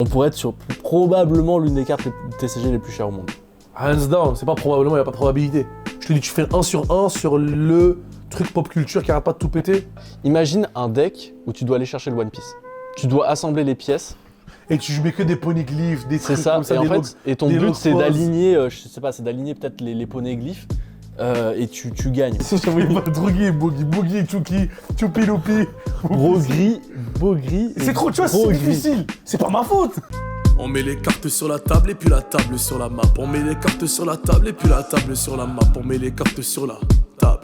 On pourrait être sur probablement l'une des cartes TCG les plus chères au monde. Hands down, c'est pas probablement, y a pas de probabilité. Je te dis, tu fais 1 sur 1 sur le truc pop culture qui arrête pas de tout péter. Imagine un deck où tu dois aller chercher le One Piece. Tu dois assembler les pièces. Et tu mets que des poneglyphes, des C'est trucs ça, comme ça, et en des fait, logs, et ton des but logs c'est roses. d'aligner, je sais pas, c'est d'aligner peut-être les poneglyphes et tu gagnes. Je voyais pas Druggy, Boogie, Chucky, Choupi Loupi. Bogri. C'est trop, tu vois, c'est difficile. C'est pas ma faute. On met les cartes sur la table et puis la table sur la map. On met les cartes sur la table et puis la table sur la map. On met les cartes sur la table.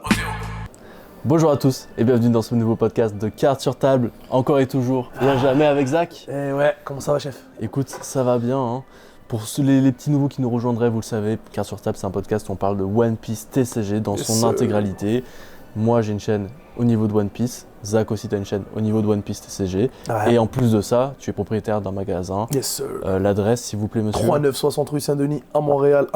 Bonjour à tous et bienvenue dans ce nouveau podcast de Cartes sur table, encore et toujours, rien jamais avec Zach. Eh ouais, comment ça va, chef? Écoute, ça va bien, hein. Pour les petits nouveaux qui nous rejoindraient, vous le savez, Cartes sur table c'est un podcast où on parle de One Piece TCG dans son intégralité. Moi j'ai une chaîne au niveau de One Piece, Zach aussi t'as une chaîne au niveau de One Piece TCG. Ouais. Et en plus de ça, tu es propriétaire d'un magasin. Yes sir. L'adresse s'il vous plaît monsieur. 3960 rue Saint-Denis à Montréal,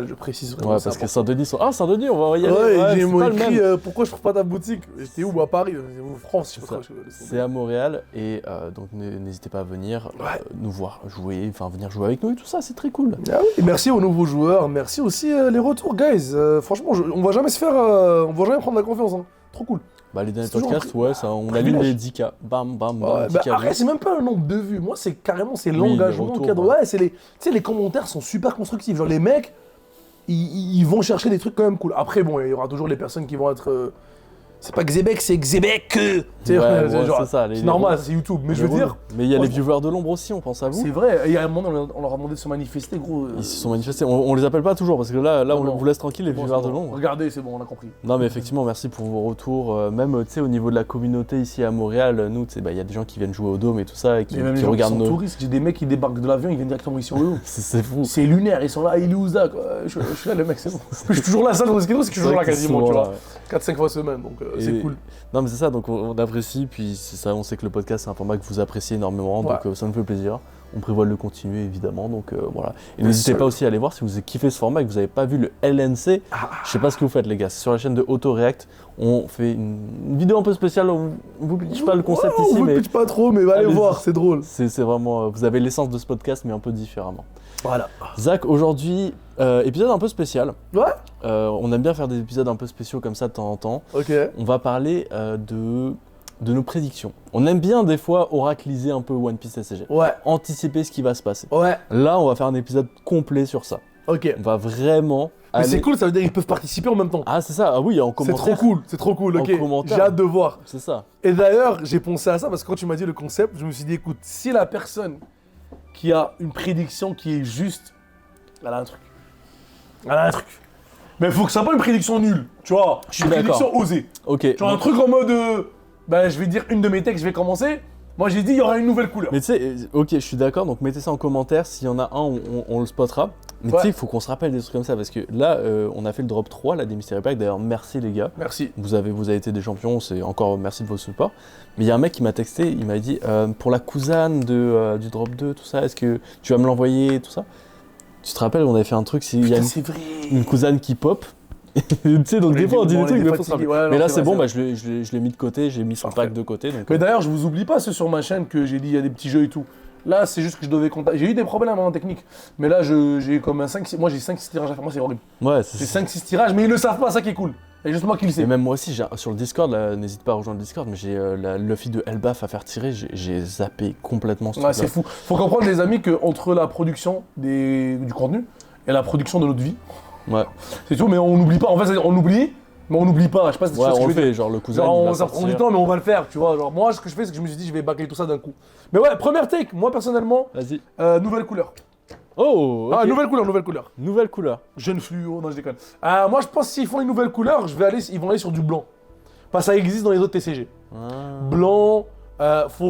je précise vraiment. Ouais, parce que Saint-Denis sont... Ah, Saint-Denis, on va y aller. Ouais, j'ai c'est pas le écrit même. pourquoi je trouve pas ta boutique. J'étais où? À Paris, en France, je sais pas. C'est à Montréal et donc n'hésitez pas à venir nous voir jouer, enfin venir jouer avec nous et tout ça, c'est très cool. Ah oui, et merci aux nouveaux joueurs, merci aussi les retours, guys. Franchement, on va jamais se faire, on va jamais prendre la confiance, hein. Trop cool. Bah les derniers C'est toujours podcasts, ouais, ça, on privilège. aligne les 10K. Bam, bam, bam, Ouais, 10K. après, c'est même pas le nombre de vues. Moi, c'est carrément Oui, l'engagement les qu'il y a retours, dans- Ouais, c'est les. Tu sais, les commentaires sont super constructifs. Genre, les mecs, ils vont chercher des trucs quand même cool. Après, bon, il y aura toujours les personnes qui vont être. C'est pas Xebec, c'est Xebec. Tu sais, Ouais, genre, c'est ça, c'est normal, c'est YouTube. Mais je veux dire, Mais il y a les franchement, viewers de l'ombre aussi, on pense à vous. c'est vrai. Et il y a un moment, on leur a demandé de se manifester, gros. Ils se sont manifestés. On les appelle pas toujours parce que là on Non. vous laisse tranquille les Bon, viewers c'est de bon. l'ombre. Regardez, c'est bon, on a compris. Non mais effectivement merci pour vos retours, même tu sais au niveau de la communauté ici à Montréal, nous tu sais il y a des gens qui viennent jouer au Dôme et tout ça et qui Et même les gens qui regardent sont nos... touristes, j'ai des mecs qui débarquent de l'avion, ils viennent directement ici en haut. C'est fou. C'est lunaire, ils sont là, il est où Zach? Je suis là, le mec, c'est bon. Je suis toujours là, ça, ce qui est drôle, c'est que je suis toujours là quasiment, tu vois. 4-5 fois semaine, donc c'est Et- cool. Non mais c'est ça, donc on apprécie, puis c'est ça, on sait que le podcast c'est un format que vous appréciez énormément, Ouais. donc ça nous fait plaisir. On prévoit de le continuer évidemment, donc voilà. Et Bien n'hésitez sûr. pas aussi à aller voir si vous avez kiffé ce format et que vous n'avez pas vu le LNC. Je sais pas ce que vous faites les gars, c'est sur la chaîne de Autoreact, on fait une vidéo un peu spéciale, on vous pitch pas le concept Ouais, ici, on mais vous pitch pas trop, mais allez Allez-y. voir, c'est drôle. c'est vraiment, vous avez l'essence de ce podcast mais un peu différemment. Voilà. Zach, aujourd'hui, épisode un peu spécial. Ouais. On aime bien faire des épisodes un peu spéciaux comme ça de temps en temps. Ok. On va parler de nos prédictions. On aime bien des fois oracliser un peu One Piece TCG. Ouais. Anticiper ce qui va se passer. Ouais. Là, on va faire un épisode complet sur ça. Ok. On va vraiment Mais aller... c'est cool, ça veut dire qu'ils peuvent participer en même temps. Ah, c'est ça. Ah oui, en C'est commentaire. trop cool, En ok. commentaire. J'ai hâte de voir. C'est ça. Et d'ailleurs, j'ai pensé à ça parce que quand tu m'as dit le concept, je me suis dit, écoute, si la personne qui a une prédiction qui est juste, elle a un truc. Elle a un truc. Mais il faut que ça soit pas une prédiction nulle, tu vois. Je suis Une d'accord. prédiction osée. Ok. Tu vois, un truc en mode, ben, je vais dire une de mes textes, je vais commencer. Moi, j'ai dit, il y aura une nouvelle couleur. Mais tu sais, ok, je suis d'accord, donc mettez ça en commentaire. S'il y en a un, on le spottera. Mais tu Ouais. sais, il faut qu'on se rappelle des trucs comme ça parce que là, on a fait le drop 3, là, des Mystery Pack. D'ailleurs, merci les gars. Merci. Vous avez été des champions, c'est encore merci de vos supports. Mais il y a un mec qui m'a texté, il m'a dit pour la cousine du drop 2, tout ça, est-ce que tu vas me l'envoyer, tout ça? Tu te rappelles, on avait fait un truc, s'il y a Putain, c'est vrai. une cousine qui pop. Tu sais, donc des fois on dit des trucs, mais faut se rappeler. Mais là c'est bon, bah, je l'ai mis de côté, j'ai mis son Parfait. pack de côté. Donc, Mais d'ailleurs, je vous oublie pas ceux sur ma chaîne que j'ai dit, il y a des petits jeux et tout. Là, c'est juste que je devais contacter. J'ai eu des problèmes en technique. Mais là, j'ai comme un 5-6. Moi, j'ai 5-6 tirages à faire. Moi, c'est horrible. ouais, J'ai c'est 5-6 tirages, mais ils le savent pas, ça qui est cool. Il y a juste moi qui le sais. Et même moi aussi, sur le Discord, là, n'hésite pas à rejoindre le Discord, mais j'ai le feed de Elbaf à faire tirer, j'ai zappé complètement ce Ouais, truc-là. c'est fou. Faut comprendre, les amis, qu'entre la production du contenu et la production de notre vie, Ouais, c'est tout, mais on n'oublie pas. En fait, on oublie, mais on n'oublie pas. Je sais pas si tu ouais vois ce que on je le veux dire. fait, genre le cousin. Genre, il va ça prend du sortir. temps, mais on va le faire, tu vois. Genre, moi, ce que je fais, c'est que je me suis dit, je vais bâcler tout ça d'un coup. Mais ouais, première take, moi, personnellement, Vas-y. nouvelle couleur. Oh, ok. Ah, nouvelle couleur. Nouvelle couleur. Jeune fluo, non je déconne. Moi je pense que s'ils font une nouvelle couleur, ils vont aller sur du blanc. Parce que ça existe dans les autres TCG. Ah. Blanc,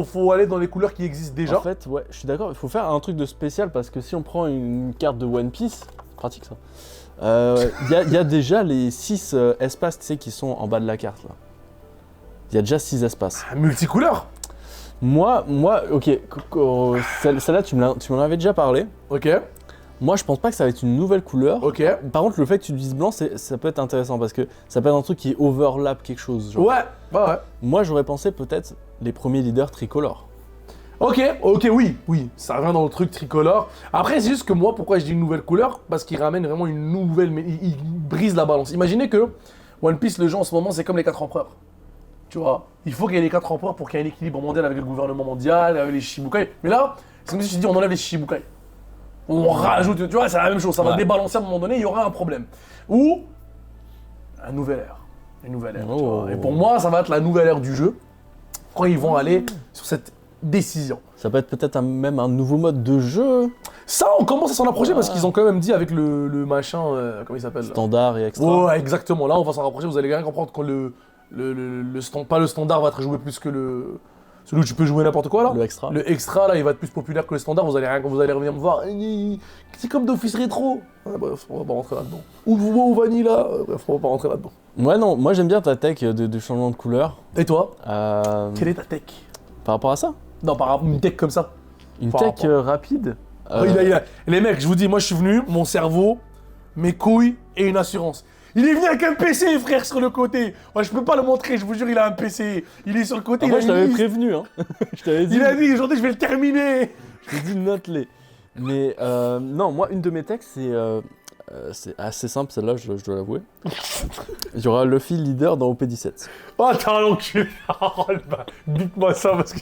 faut aller dans les couleurs qui existent déjà. En fait, ouais, je suis d'accord, il faut faire un truc de spécial parce que si on prend une carte de One Piece, pratique ça, il y a déjà les 6 espaces tu sais, qui sont en bas de la carte là. Il y a déjà 6 espaces. Multicouleur. Moi, ok, celle-là tu m'en avais déjà parlé. Ok, Moi je pense pas que ça va être une nouvelle couleur. ok. Par contre le fait que tu dises blanc, ça peut être intéressant parce que ça peut être un truc qui overlap quelque chose. Genre. Ouais, bah ouais. Moi j'aurais pensé peut-être les premiers leaders tricolores. Ok, oui, ça revient dans le truc tricolore. Après, c'est juste que moi, pourquoi je dis une nouvelle couleur? Parce qu'il ramène vraiment une nouvelle... Il brise la balance. Imaginez que One Piece, le jeu en ce moment, c'est comme les 4 empereurs. Tu vois, il faut qu'il y ait les 4 empereurs pour qu'il y ait un équilibre mondial avec le gouvernement mondial, avec les Shichibukai. Mais là, c'est comme si tu dis, on enlève les Shichibukai. On rajoute, tu vois, c'est la même chose. Ça va débalancer à un moment donné, il y aura un problème. Ou un nouvel ère. Une nouvelle ère. Tu vois. Et pour moi, ça va être la nouvelle ère du jeu. Quand ils vont aller sur cette décision. Ça peut être peut-être même un nouveau mode de jeu. Ça, on commence à s'en approcher parce qu'ils ont quand même dit avec le machin, comment il s'appelle là Standard et extra. Ouais, exactement. Là, on va s'en rapprocher. Vous allez bien comprendre quand pas le standard va être joué plus que celui où tu peux jouer n'importe quoi là. Le extra. Le extra là, il va être plus populaire que le standard. Vous allez revenir me voir. C'est comme d'Office Rétro. Ouais, bref, on va pas rentrer là-dedans. Ou Vanilla. Bref, on va pas rentrer là-dedans. Ouais, non, moi j'aime bien ta tech de changement de couleur. Et toi Quelle est ta tech? Par rapport à ça? Non, par rapport à une tech comme ça. Une Par tech rapide. Les mecs, je vous dis, moi je suis venu, mon cerveau, mes couilles et une assurance. Il est venu avec un PC, frère, sur le côté. Moi, je peux pas le montrer, je vous jure, il a un PC. Il est sur le côté. Moi, je t'avais prévenu, hein. Je t'avais dit. Il a dit, aujourd'hui, je vais le terminer. Je t'ai dit, note-les. Mais non, moi, une de mes techs, c'est assez simple, celle-là, je dois l'avouer. Il y aura Luffy leader dans OP17. Oh, t'as un enculé. Dites-moi ça parce que.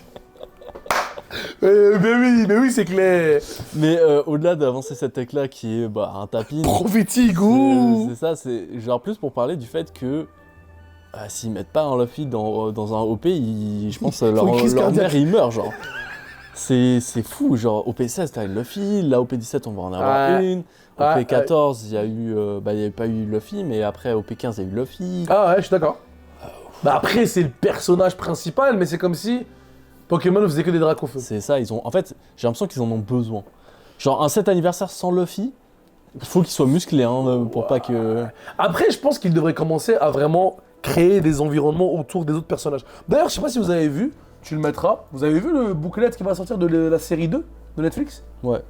Mais oui, c'est clair. Mais au-delà d'avancer cette tech-là qui est un tapis. Prophétique, ouh. C'est ça, c'est genre plus pour parler du fait que s'ils mettent pas un Luffy dans un OP, je pense leur mère il meurt, genre. C'est fou, genre OP16 t'as une Luffy, là OP17 on va en avoir une, OP14 il y a eu pas eu Luffy, mais après OP15 il y a eu Luffy. Ah ouais, je suis d'accord. Après c'est le personnage principal, mais c'est comme si Pokémon ne faisait que des Dracofeu. C'est ça, en fait j'ai l'impression qu'ils en ont besoin. Genre un 7 anniversaire sans Luffy, il faut qu'il soit musclé pour pas que... Après je pense qu'il devrait commencer à vraiment créer des environnements autour des autres personnages. D'ailleurs je sais pas si vous avez vu, tu le mettras. Vous avez vu le bouclet qui va sortir de la série 2 de Netflix? Ouais.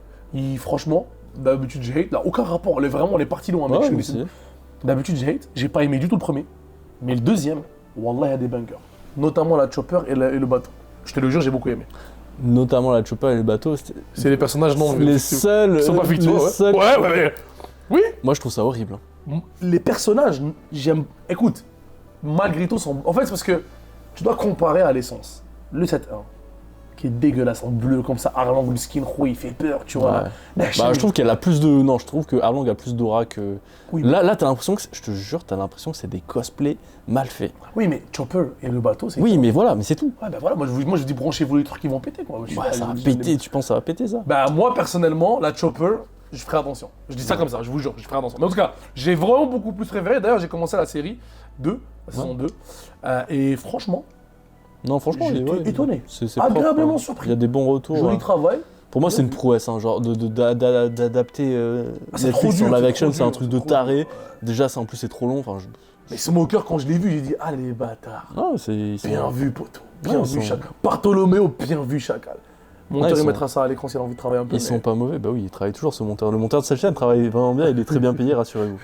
Franchement, d'habitude j'ai hate. Là, aucun rapport. On est parti loin, mec. D'habitude j'ai hate. J'ai pas aimé du tout le premier. Mais le deuxième, wallah, il y a des bangers. Notamment la chopper et le bateau. Je te le jure, j'ai beaucoup aimé. Notamment la chopper et le bateau. C'est les personnages non... Les seuls... Ils sont pas fictifs. Ouais. Oui. Moi je trouve ça horrible. Les personnages, j'aime... Écoute, malgré tout, en fait c'est parce que tu dois comparer à l'essence. Le 7-1, qui est dégueulasse en bleu comme ça, Arlang, le skin roux, il fait peur, tu vois. Ouais. Je trouve qu'elle a plus de... Non, je trouve que Arlang a plus d'aura que... Oui, là t'as l'impression que... Je te jure, t'as l'impression que c'est des cosplays mal faits. Oui, mais Chopper et le bateau, c'est... Oui, mais voilà, mais c'est tout. Ouais, voilà, moi je dis branchez-vous les trucs qui vont péter, quoi. Ça va péter, tu penses que ça va péter, ça? Moi, personnellement, la Chopper, je ferai attention. Je dis ça comme ça, je vous jure, je ferai attention. Mais en tout cas, j'ai vraiment beaucoup plus préféré. D'ailleurs, j'ai commencé la série 2, la saison 2. Et franchement... Non, franchement, j'étais étonné. C'est agréablement propre, surpris. Il y a des bons retours. Joli travail. Pour moi, c'est une prouesse, genre d'adapter Netflix en live action, c'est un truc de taré. Déjà, en plus, c'est trop long. Mais Smoker, quand je l'ai vu, j'ai dit, ah les bâtards. Bien vu, poteau. Bien vu, Chacal. Bartolomeo, bien vu, Chacal. Monteur, il mettra ça à l'écran s'il a envie de travailler un peu. Ils sont pas mauvais, bah oui, il travaille toujours ce monteur. Le monteur de cette chaîne travaille vraiment bien, il est très bien payé, rassurez-vous.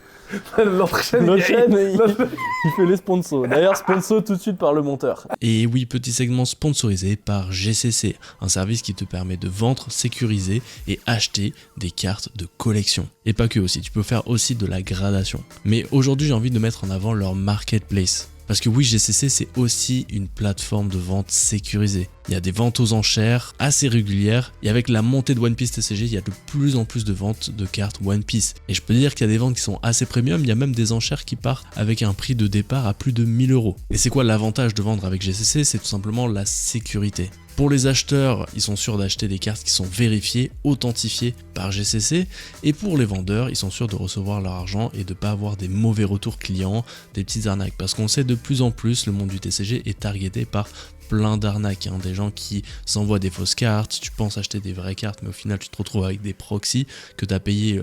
Notre chaîne, il fait les sponsors. D'ailleurs, sponsor tout de suite par le monteur. Et oui, petit segment sponsorisé par GCC, un service qui te permet de vendre, sécuriser et acheter des cartes de collection. Et pas que aussi, tu peux faire aussi de la gradation. Mais aujourd'hui, j'ai envie de mettre en avant leur marketplace. Parce que oui, GCC, c'est aussi une plateforme de vente sécurisée. Il y a des ventes aux enchères assez régulières. Et avec la montée de One Piece TCG, il y a de plus en plus de ventes de cartes One Piece. Et je peux dire qu'il y a des ventes qui sont assez premium. Il y a même des enchères qui partent avec un prix de départ à plus de 1000 €. Et c'est quoi l'avantage de vendre avec GCC? C'est tout simplement la sécurité. Pour les acheteurs, ils sont sûrs d'acheter des cartes qui sont vérifiées, authentifiées par GCC. Et pour les vendeurs, ils sont sûrs de recevoir leur argent et de ne pas avoir des mauvais retours clients, des petites arnaques. Parce qu'on sait de plus en plus, le monde du TCG est targeté par plein d'arnaques, des gens qui s'envoient des fausses cartes, tu penses acheter des vraies cartes, mais au final tu te retrouves avec des proxys que tu as payé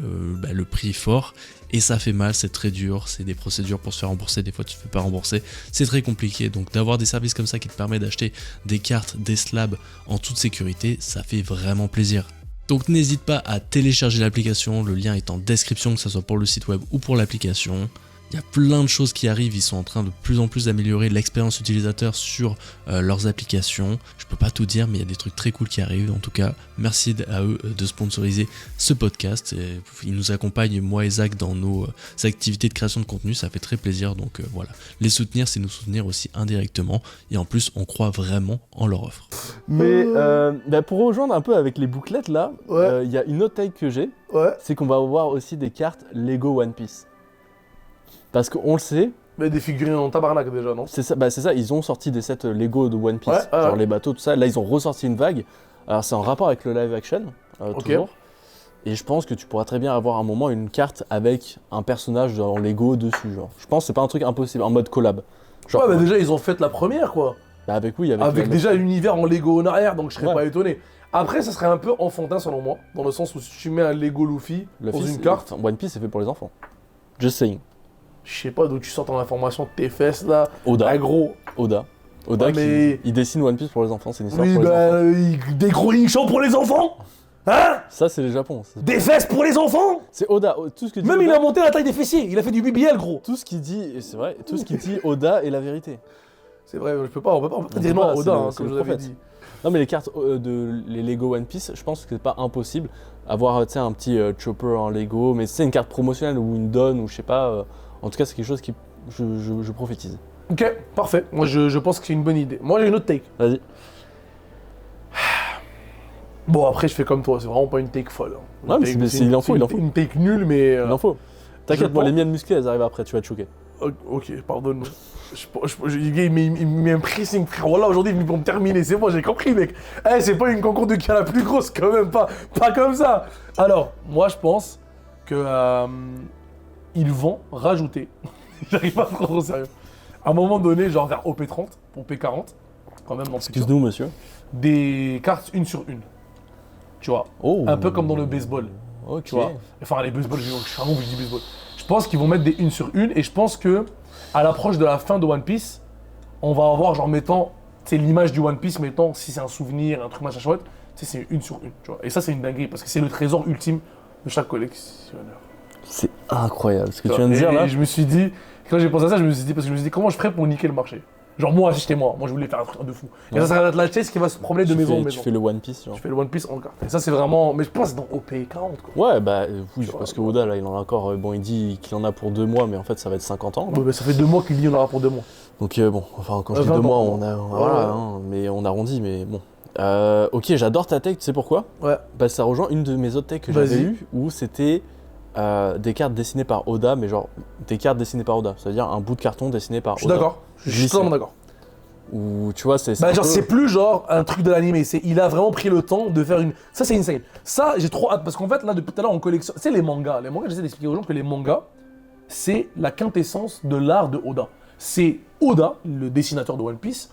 le prix fort, et ça fait mal, c'est très dur, c'est des procédures pour se faire rembourser, des fois tu ne te fais pas rembourser, c'est très compliqué, donc d'avoir des services comme ça qui te permettent d'acheter des cartes, des slabs en toute sécurité, ça fait vraiment plaisir. Donc n'hésite pas à télécharger l'application, le lien est en description, que ce soit pour le site web ou pour l'application. Il y a plein de choses qui arrivent, ils sont en train de plus en plus d'améliorer l'expérience utilisateur sur leurs applications. Je peux pas tout dire, mais il y a des trucs très cool qui arrivent. En tout cas, merci à eux de sponsoriser ce podcast. Et ils nous accompagnent, moi et Zach, dans nos activités de création de contenu. Ça fait très plaisir. Donc voilà, les soutenir, c'est nous soutenir aussi indirectement. Et en plus, on croit vraiment en leur offre. Mais pour rejoindre un peu avec les bouclettes là, il y a une autre take que j'ai, c'est qu'on va avoir aussi des cartes Lego One Piece. Parce qu'on le sait. Mais des figurines en tabarnak déjà, non? C'est ça, ils ont sorti des sets Lego de One Piece, genre les bateaux, tout ça. Là, ils ont ressorti une vague. Alors, c'est en rapport avec le live action, toujours. Et je pense que tu pourras très bien avoir à un moment une carte avec un personnage en Lego dessus, genre. Je pense que c'est pas un truc impossible, en mode collab. Genre, bah déjà, ils ont fait la première, quoi. Bah avec déjà l'univers en Lego en arrière, donc je serais pas étonné. Après, ça serait un peu enfantin selon moi, dans le sens où si tu mets un Lego Luffy dans une carte. One Piece, c'est fait pour les enfants. Just saying. Je sais pas d'où tu sors ton information de tes fesses là. Oda. Gros. Oda il dessine One Piece pour les enfants, c'est une histoire pour les enfants. Des gros nichons pour les enfants. Hein? Ça, c'est le Japon. Des fesses pour les enfants. C'est Oda. Tout ce que dit Même Oda, il a monté la taille des fessiers, il a fait du BBL, gros. Tout ce qu'il dit, et c'est vrai, tout ce qu'il dit Oda est la vérité. C'est vrai, on peut pas dire non à Oda, comme je vous avais dit. Non mais les cartes les Lego One Piece, je pense que c'est pas impossible. Avoir un petit Chopper en Lego, mais c'est une carte promotionnelle ou une donne ou je sais pas. En tout cas, c'est quelque chose qui je prophétise. Ok, parfait. Moi, je pense que c'est une bonne idée. Moi, j'ai une autre take. Vas-y. Bon, après, je fais comme toi. C'est vraiment pas une take folle. Ouais, mais il en faut. Une take nulle, mais. Il en faut. T'inquiète, moi, les miennes musclées, elles arrivent après. Tu vas te choquer. Ok, pardonne-moi. Il met un pressing, frère. Voilà, aujourd'hui, ils vont me terminer. C'est bon, j'ai compris, mec. C'est pas une concours de qui a la plus grosse, quand même. Pas comme ça. Alors, moi, je pense que. Ils vont rajouter, j'arrive pas à prendre au sérieux, à un moment donné, genre vers OP30, pour P40, quand même dans le futur, Excuse-nous, monsieur. des cartes 1 sur 1, tu vois, un peu comme dans le baseball, tu vois. Enfin, les baseballs, je suis un ouf, je dis baseball. Je pense qu'ils vont mettre des 1 sur 1, et je pense que à l'approche de la fin de One Piece, on va avoir genre mettant, tu sais, l'image du One Piece, mettant, si c'est un souvenir, un truc machin chouette, tu sais, c'est 1 sur 1, tu vois. Et ça, c'est une dinguerie, parce que c'est le trésor ultime de chaque collectionneur. C'est incroyable ce que tu viens de dire là. Et je me suis dit, quand j'ai pensé à ça, je me suis dit comment je ferais pour niquer le marché. Genre moi, achetez-moi. Moi, je voulais faire un truc de fou. Et ça serait la chase qui va se promener de maison en maison. Tu fais le One Piece, genre. Je fais le One Piece en carte. Et ça, c'est vraiment. Mais je pense que c'est dans OP40, quoi. Ouais, bah oui, parce que Oda, là, il en a encore. Bon, il dit qu'il en a pour 2 mois, mais en fait, ça va être 50 ans. Ouais, bah, ça fait 2 mois qu'il dit qu'il en aura pour 2 mois. Donc, bon, enfin, quand je dis 2 mois, mais on arrondit, mais bon. Ok, j'adore ta take, tu sais pourquoi? Ouais. Bah, ça rejoint une de mes autres takes que j'avais eues, où c'était. Des cartes dessinées par Oda, mais genre des cartes dessinées par Oda, c'est-à-dire un bout de carton dessiné par Oda. Je suis d'accord, je suis totalement d'accord. Ou tu vois, c'est. Bah, genre, c'est plus genre un truc de l'animé, il a vraiment pris le temps de faire une. Ça, c'est insane. Ça, j'ai trop hâte, parce qu'en fait, là, depuis tout à l'heure, on collectionne. Tu sais, les mangas, j'essaie d'expliquer aux gens que les mangas, c'est la quintessence de l'art de Oda. C'est Oda, le dessinateur de One Piece,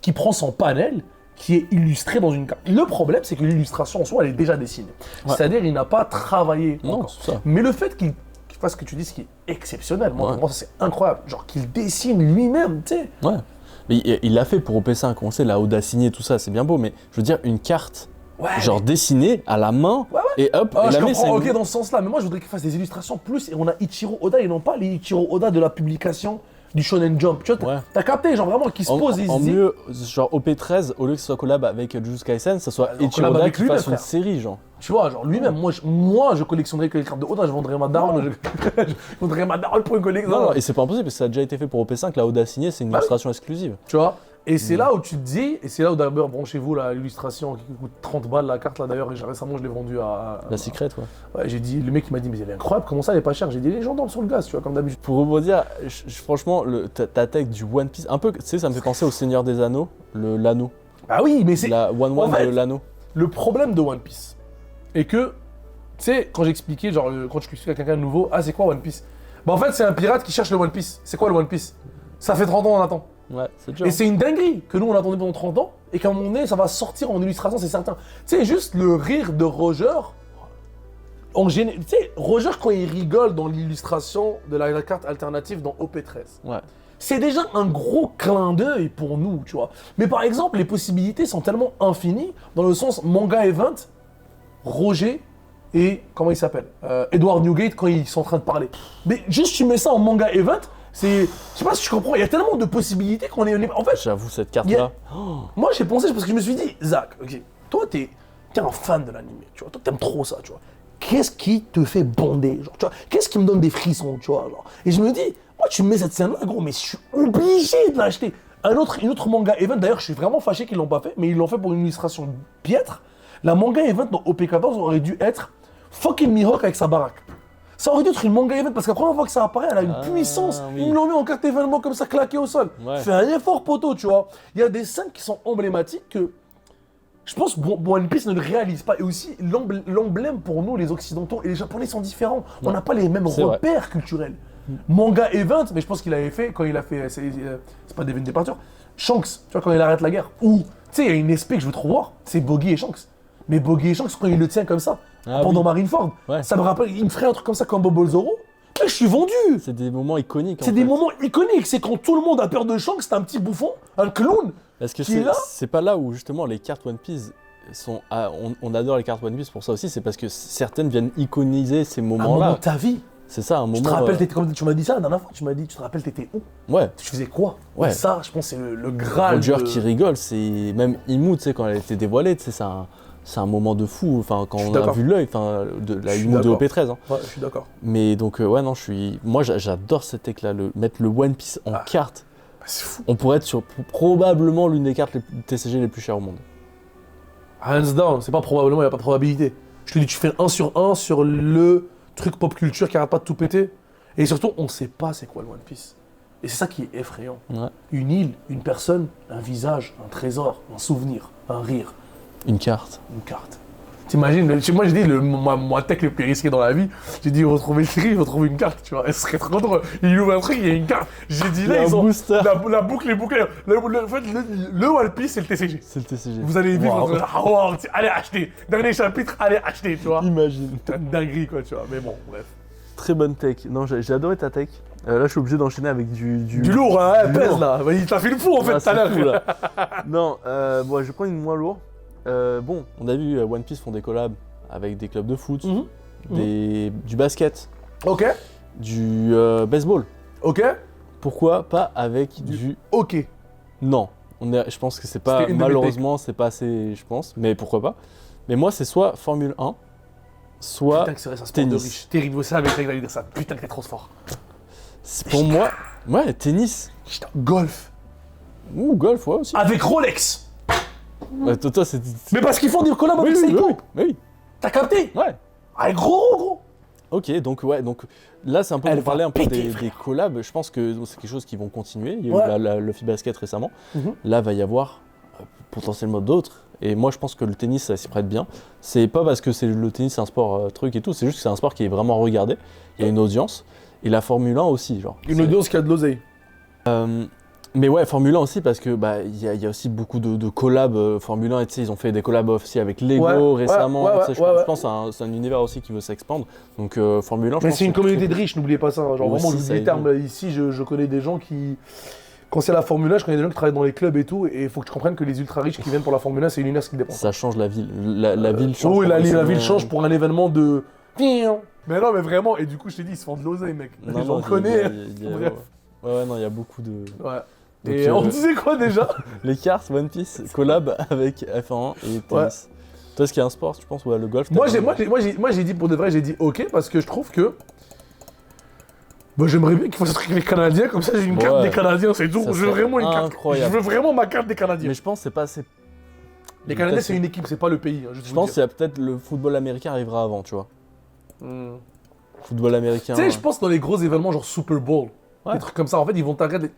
qui prend son panel, qui est illustré dans une carte. Le problème, c'est que l'illustration en soi, elle est déjà dessinée. Ouais. C'est-à-dire, il n'a pas travaillé encore. Ça. Mais le fait qu'il fasse ce que tu dis, ce qui est exceptionnel, moi, pour moi, ça, c'est incroyable. Genre, qu'il dessine lui-même, tu sais. Ouais. Mais il l'a fait pour OP5, on sait, la Oda signé, tout ça, c'est bien beau, mais je veux dire, une carte, genre dessinée à la main, et hop, et la comprends, ok, dans ce sens-là, mais moi, je voudrais qu'il fasse des illustrations plus, et on a Ichiro Oda, et non pas les Ichiro Oda de la publication du Shonen Jump, tu vois, t'as capté, genre vraiment, qui se pose et en mieux, genre OP13, au lieu que ce soit collab avec Jujutsu Kaisen, ça soit Ichiro Oda qui fasse une série, genre. Tu vois, genre lui-même, moi je collectionnerais que les cartes de Oda, je vendrais ma daronne, je vendrais ma daronne pour une collection. Non, et c'est pas impossible, parce que ça a déjà été fait pour OP5, la Oda signée, c'est une illustration exclusive. Tu vois, et c'est là où tu te dis, et c'est là où d'abord, branchez-vous l'illustration qui coûte 30 balles la carte là d'ailleurs, récemment je l'ai vendue à. La Secret, ouais. J'ai dit, le mec il m'a dit, mais elle est incroyable, comment ça elle est pas chère? J'ai dit, les gens dorment sur le gaz, tu vois, comme d'habitude. Pour rebondir, franchement, ta tech du One Piece, un peu, tu sais, ça me fait penser au Seigneur des Anneaux, l'anneau. Ah oui, mais c'est. La One de l'anneau. Le problème de One Piece est que, tu sais, quand j'expliquais, genre, quand je expliquais à quelqu'un de nouveau, c'est quoi One Piece? Bah en fait, c'est un pirate qui cherche le One Piece. C'est quoi le One Piece? Ça fait 30 ans on attend. Ouais, c'est dur. Et c'est une dinguerie que nous on attendait pendant 30 ans et qu'à un moment donné ça va sortir en illustration, c'est certain. Tu sais, juste le rire de Roger, tu sais, Roger quand il rigole dans l'illustration de la carte alternative dans OP13. Ouais. C'est déjà un gros clin d'œil pour nous, tu vois. Mais par exemple, les possibilités sont tellement infinies dans le sens manga event, Roger et comment il s'appelle Edward Newgate quand ils sont en train de parler. Mais juste tu mets ça en manga event, c'est, je sais pas si tu comprends, il y a tellement de possibilités qu'on est, en fait, J'avoue, cette carte-là. moi j'ai pensé parce que je me suis dit, Zach, ok, toi t'es un fan de l'anime, tu vois, toi t'aimes trop ça, tu vois. Qu'est-ce qui te fait bonder, genre, tu vois, qu'est-ce qui me donne des frissons, tu vois, genre. Et je me dis, moi tu me mets cette scène-là, gros, mais je suis obligé de l'acheter. Une autre manga event, d'ailleurs je suis vraiment fâché qu'ils l'ont pas fait, mais ils l'ont fait pour une illustration piètre. La manga event dans OP14 aurait dû être fucking Mihawk avec sa baraque. Ça aurait dû être une manga event parce que la première fois que ça apparaît, elle a une puissance. oui. Ils l'ont mis en carte événement comme ça, claqué au sol. Ouais. Fais un effort, poteau, tu vois. Il y a des scènes qui sont emblématiques que je pense que One Piece ne le réalise pas. Et aussi, l'emblème pour nous, les Occidentaux et les Japonais sont différents. On n'a pas les mêmes C'est vrai. repères culturels. Manga event, mais je pense qu'il avait fait, quand il a fait, c'est pas d'event départure, Shanks, tu vois, quand il arrête la guerre. Ou, tu sais, il y a une SP que je veux trop voir, c'est Boggy et Shanks. Mais Boggy et Shanks, quand il le tient comme ça, pendant oui. Marineford, Ouais. ça me rappelle, il me ferait un truc comme ça comme Bobo Zoro. Mais je suis vendu. C'est des moments iconiques. C'est des moments iconiques. C'est quand tout le monde a peur de Shanks, c'est un petit bouffon, un clown. Est-ce que qui est là c'est pas là où justement les cartes One Piece sont. On adore les cartes One Piece pour ça aussi, c'est parce que certaines viennent iconiser ces Un moment moments-là. de ta vie. C'est ça, un moment. Tu te rappelles, comme tu m'as dit ça la dernière fois, tu m'as dit, tu te rappelles, t'étais où? Ouais. Tu faisais quoi? Ouais. Et ça, je pense, c'est le Graal. Roger de- qui rigole, c'est même Imu, tu sais, quand elle a été dévoilée, tu sais, c'est un moment de fou. Enfin, quand Je suis on a d'accord. vu l'œil, enfin, de la Je suis Imu de d'accord. OP13. Hein. Ouais, je suis d'accord. Mais donc, ouais, non, moi, j'adore cet éclat, mettre le One Piece en carte. Bah, c'est fou. On pourrait être sur probablement l'une des cartes TCG les plus chères au monde. Hands down, c'est pas probablement, il n'y a pas de probabilité. Je te dis, tu fais 1 sur 1 sur le truc pop culture qui arrête pas de tout péter. Et surtout, on sait pas c'est quoi le One Piece. Et c'est ça qui est effrayant. Ouais. Une île, une personne, un visage, un trésor, un souvenir, un rire, Une carte. une carte. T'imagines, moi j'ai dit, moi tech le plus risqué dans la vie, j'ai dit retrouver le tri, retrouver une carte, tu vois, elle serait trop drôle. Il ouvre un truc, il y a une carte. J'ai dit Il y a là, un ils ont booster. la boucle est bouclée. En fait, le One Piece, c'est le TCG. C'est le TCG. Vous allez vivre, Wow. ah, wow, allez acheter. Dernier chapitre, allez acheter, tu vois. Imagine. C'est une dinguerie, quoi, tu vois. Mais bon, bref. Très bonne tech. Non, j'ai adoré ta tech. Là, je suis obligé d'enchaîner avec Du lourd, hein, Du pèse lourd. là. Il t'a fait le fou en fait Ah, tout à c'est fou, l'heure. là. Non, bon, je vais prendre une moins lourde. Bon, on a vu One Piece font des collabs avec des clubs de foot, Mhm. du basket, Ok, du baseball. ok, Pourquoi pas avec du... ok. Non, je pense que c'est pas... C'était une de mes Malheureusement, c'est pas assez, je pense. Mais pourquoi pas. Mais moi, c'est soit Formule 1, soit... Putain que c'est un sport de tennis. riche. Terrible, ça avec d'aller dire ça. Putain que t'es trop fort. Pour moi, ouais, tennis. Putain, golf. Ou golf, ouais, aussi. Avec Rolex. Ouais, toi, c'est... Mais parce qu'ils font des collabs avec oui, Seiko. oui, oui. T'as capté? Ouais. Avec gros. Ok, donc ouais, donc là c'est un peu Elle pour parler va un peu péter, des frère. collabs. Je pense que c'est quelque chose qui vont continuer. Il y a Ouais. eu le FIBA Basket récemment. Mhm. Là va y avoir potentiellement d'autres. Et moi je pense que le tennis ça s'y prête bien. C'est pas parce que le tennis c'est un sport truc et tout, c'est juste que c'est un sport qui est vraiment regardé. Il y a une audience. Et la Formule 1 aussi, genre. Une audience qui a de l'oseille. Mais ouais, Formule 1 aussi parce que bah il y a aussi beaucoup de collabs Formule 1 et tu sais ils ont fait des collabs aussi avec Lego Ouais, récemment. ouais, Tu sais, je ouais. pense que c'est un univers aussi qui veut s'expandre. Donc Formule 1 je Mais pense c'est une que communauté de riches, n'oubliez pas ça. Genre Aussi, vraiment, ça j'oublie les évolue. termes. Ici, je connais des gens qui. Quand c'est la Formule 1, je connais des gens qui travaillent dans les clubs et tout. Et il faut que tu comprennes que les ultra riches qui viennent pour la Formule 1, c'est une qui dépensent. ça change la ville. La ville change. Oui, la progressivement. ville change pour un événement de. Mais non, mais vraiment, et du coup, je t'ai dit, ils se font de l'oseille, mec. Non, J'en non, connais. Bref. Ouais, non, il y a beaucoup de. Ouais. Donc, Et on disait quoi déjà? Les cartes One Piece collab avec F1 et tennis. Toi, est-ce qu'il y a un sport, tu penses, ou le golf? Moi, j'ai dit pour de vrai, j'ai dit ok, parce que je trouve que. Bah, j'aimerais bien qu'ils fassent un truc avec les Canadiens, comme ça j'ai une carte Ouais. des Canadiens, c'est tout. Ça Je veux serait vraiment une carte. incroyable. Je veux vraiment ma carte des Canadiens. Mais je pense que c'est pas assez. Les Canadiens, c'est une équipe, c'est pas le pays. Hein, Je pense que peut-être le football américain arrivera avant, tu vois. Hmm. Football américain. Tu sais, je pense dans les gros événements genre Super Bowl, Ouais. des trucs comme ça, en fait, ils vont t'arrêter.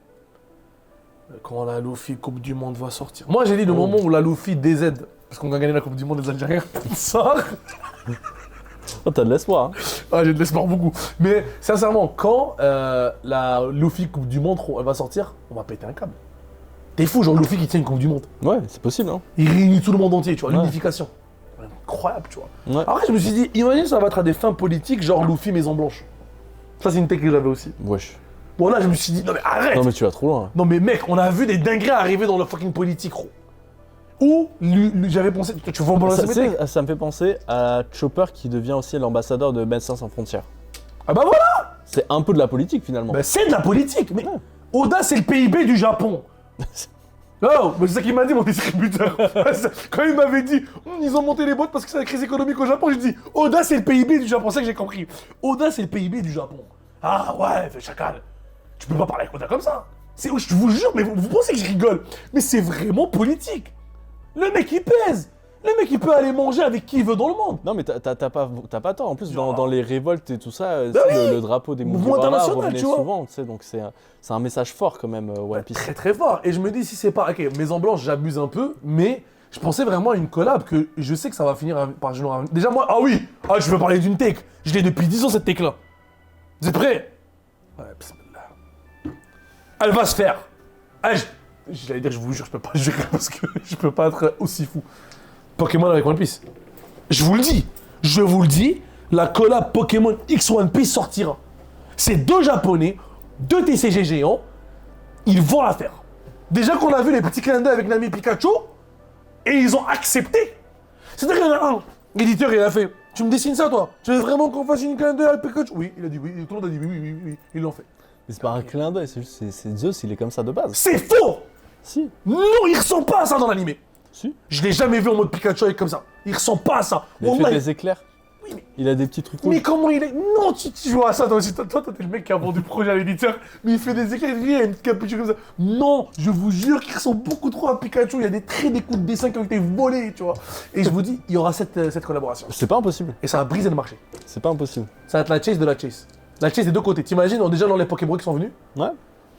Quand la Luffy Coupe du Monde va sortir. Moi, j'ai dit le Oh. moment où la Luffy DZ, parce qu'on va gagner la Coupe du Monde des Algériens, sort. Oh, t'as de l'espoir. Hein. Ah, j'ai de l'espoir beaucoup. Mais sincèrement, quand la Luffy Coupe du Monde elle va sortir, on va péter un câble. T'es fou, genre Luffy qui tient une Coupe du Monde. Ouais, c'est possible, hein. Il réunit tout le monde entier, tu vois, Ouais. l'unification. Incroyable, tu vois. Ouais. Après, je me suis dit, imagine ça va être à des fins politiques, genre Luffy Maison Blanche. Ça, c'est une tech que j'avais aussi. Wesh. Bon, là, je me suis dit, non mais arrête! Non, mais tu vas trop loin. Non mais mec, on a vu des dingueries arriver dans la fucking politique, gros. Ou j'avais pensé, tu vois Ça, ça me fait penser à Chopper qui devient aussi l'ambassadeur de Médecins Sans Frontières. Ah bah voilà. C'est un peu de la politique finalement. Bah c'est de la politique, mais Oda c'est le PIB du Japon. Non, mais c'est ça qu'il m'a dit mon distributeur. Quand il m'avait dit ils ont monté les boîtes parce que c'est la crise économique au Japon, j'ai dit Oda c'est le PIB du Japon, c'est ça que j'ai compris. Oda c'est le PIB du Japon. Ah ouais, fait chacal. Tu peux pas parler avec Oda comme ça. Je vous jure, mais vous pensez que je rigole. Mais c'est vraiment politique. Le mec il pèse. Le mec il peut aller manger avec qui il veut dans le monde. Non mais t'as pas tort. En plus dans les révoltes et tout ça, Bah oui. le drapeau des Mouvement Mugiwara international, revenait tu vois. souvent, tu sais, donc c'est un message fort quand même One Piece. Très très fort. Et je me dis si c'est pas... Ok, Maison Blanche j'abuse un peu, mais je pensais vraiment à une collab que je sais que ça va finir par genre... Déjà moi, ah oui, je veux parler d'une take. Je l'ai depuis 10 ans cette take là. Vous êtes prêts? Ouais, bismillah. Elle va se faire. J'allais dire, je vous jure, je peux pas jurer parce que je peux pas être aussi fou. Pokémon avec One Piece. Je vous le dis, la collab Pokémon X One Piece sortira. C'est 2 Japonais, 2 TCG géants, ils vont la faire. Déjà qu'on a vu les petits clins d'œil avec Nami et Pikachu, et ils ont accepté. C'est-à-dire qu'il y en a un, l'éditeur, il a fait, tu me dessines ça toi? Tu veux vraiment qu'on fasse une clin d'œil avec Pikachu? Oui, il a dit oui, tout le monde a dit oui, ils l'ont fait. Mais c'est pas un clin d'œil, c'est juste c'est Zeus, il est comme ça de base. C'est faux! Si. Non, il ressemble pas à ça dans l'animé. Si. Je l'ai jamais vu en mode Pikachu avec comme ça. Il ressemble pas à ça. Il fait des éclairs. Oui, mais... Il a des petits trucs rouges. Mais comment il est... Non, tu vois ça, toi aussi. Toi, t'es le mec qui a vendu le projet à l'éditeur, mais il fait des éclairs, il a une petite capuche comme ça. Non, je vous jure qu'il ressemble beaucoup trop à Pikachu. Il y a des traits, des coups de dessin qui ont été volés, tu vois. Et je vous dis, il y aura cette collaboration. C'est pas impossible. Et ça va briser le marché. C'est pas impossible. Ça va être la chase de la chase. La chase des deux côtés. T'imagines, déjà dans les Pokémon qui sont venus, Ouais.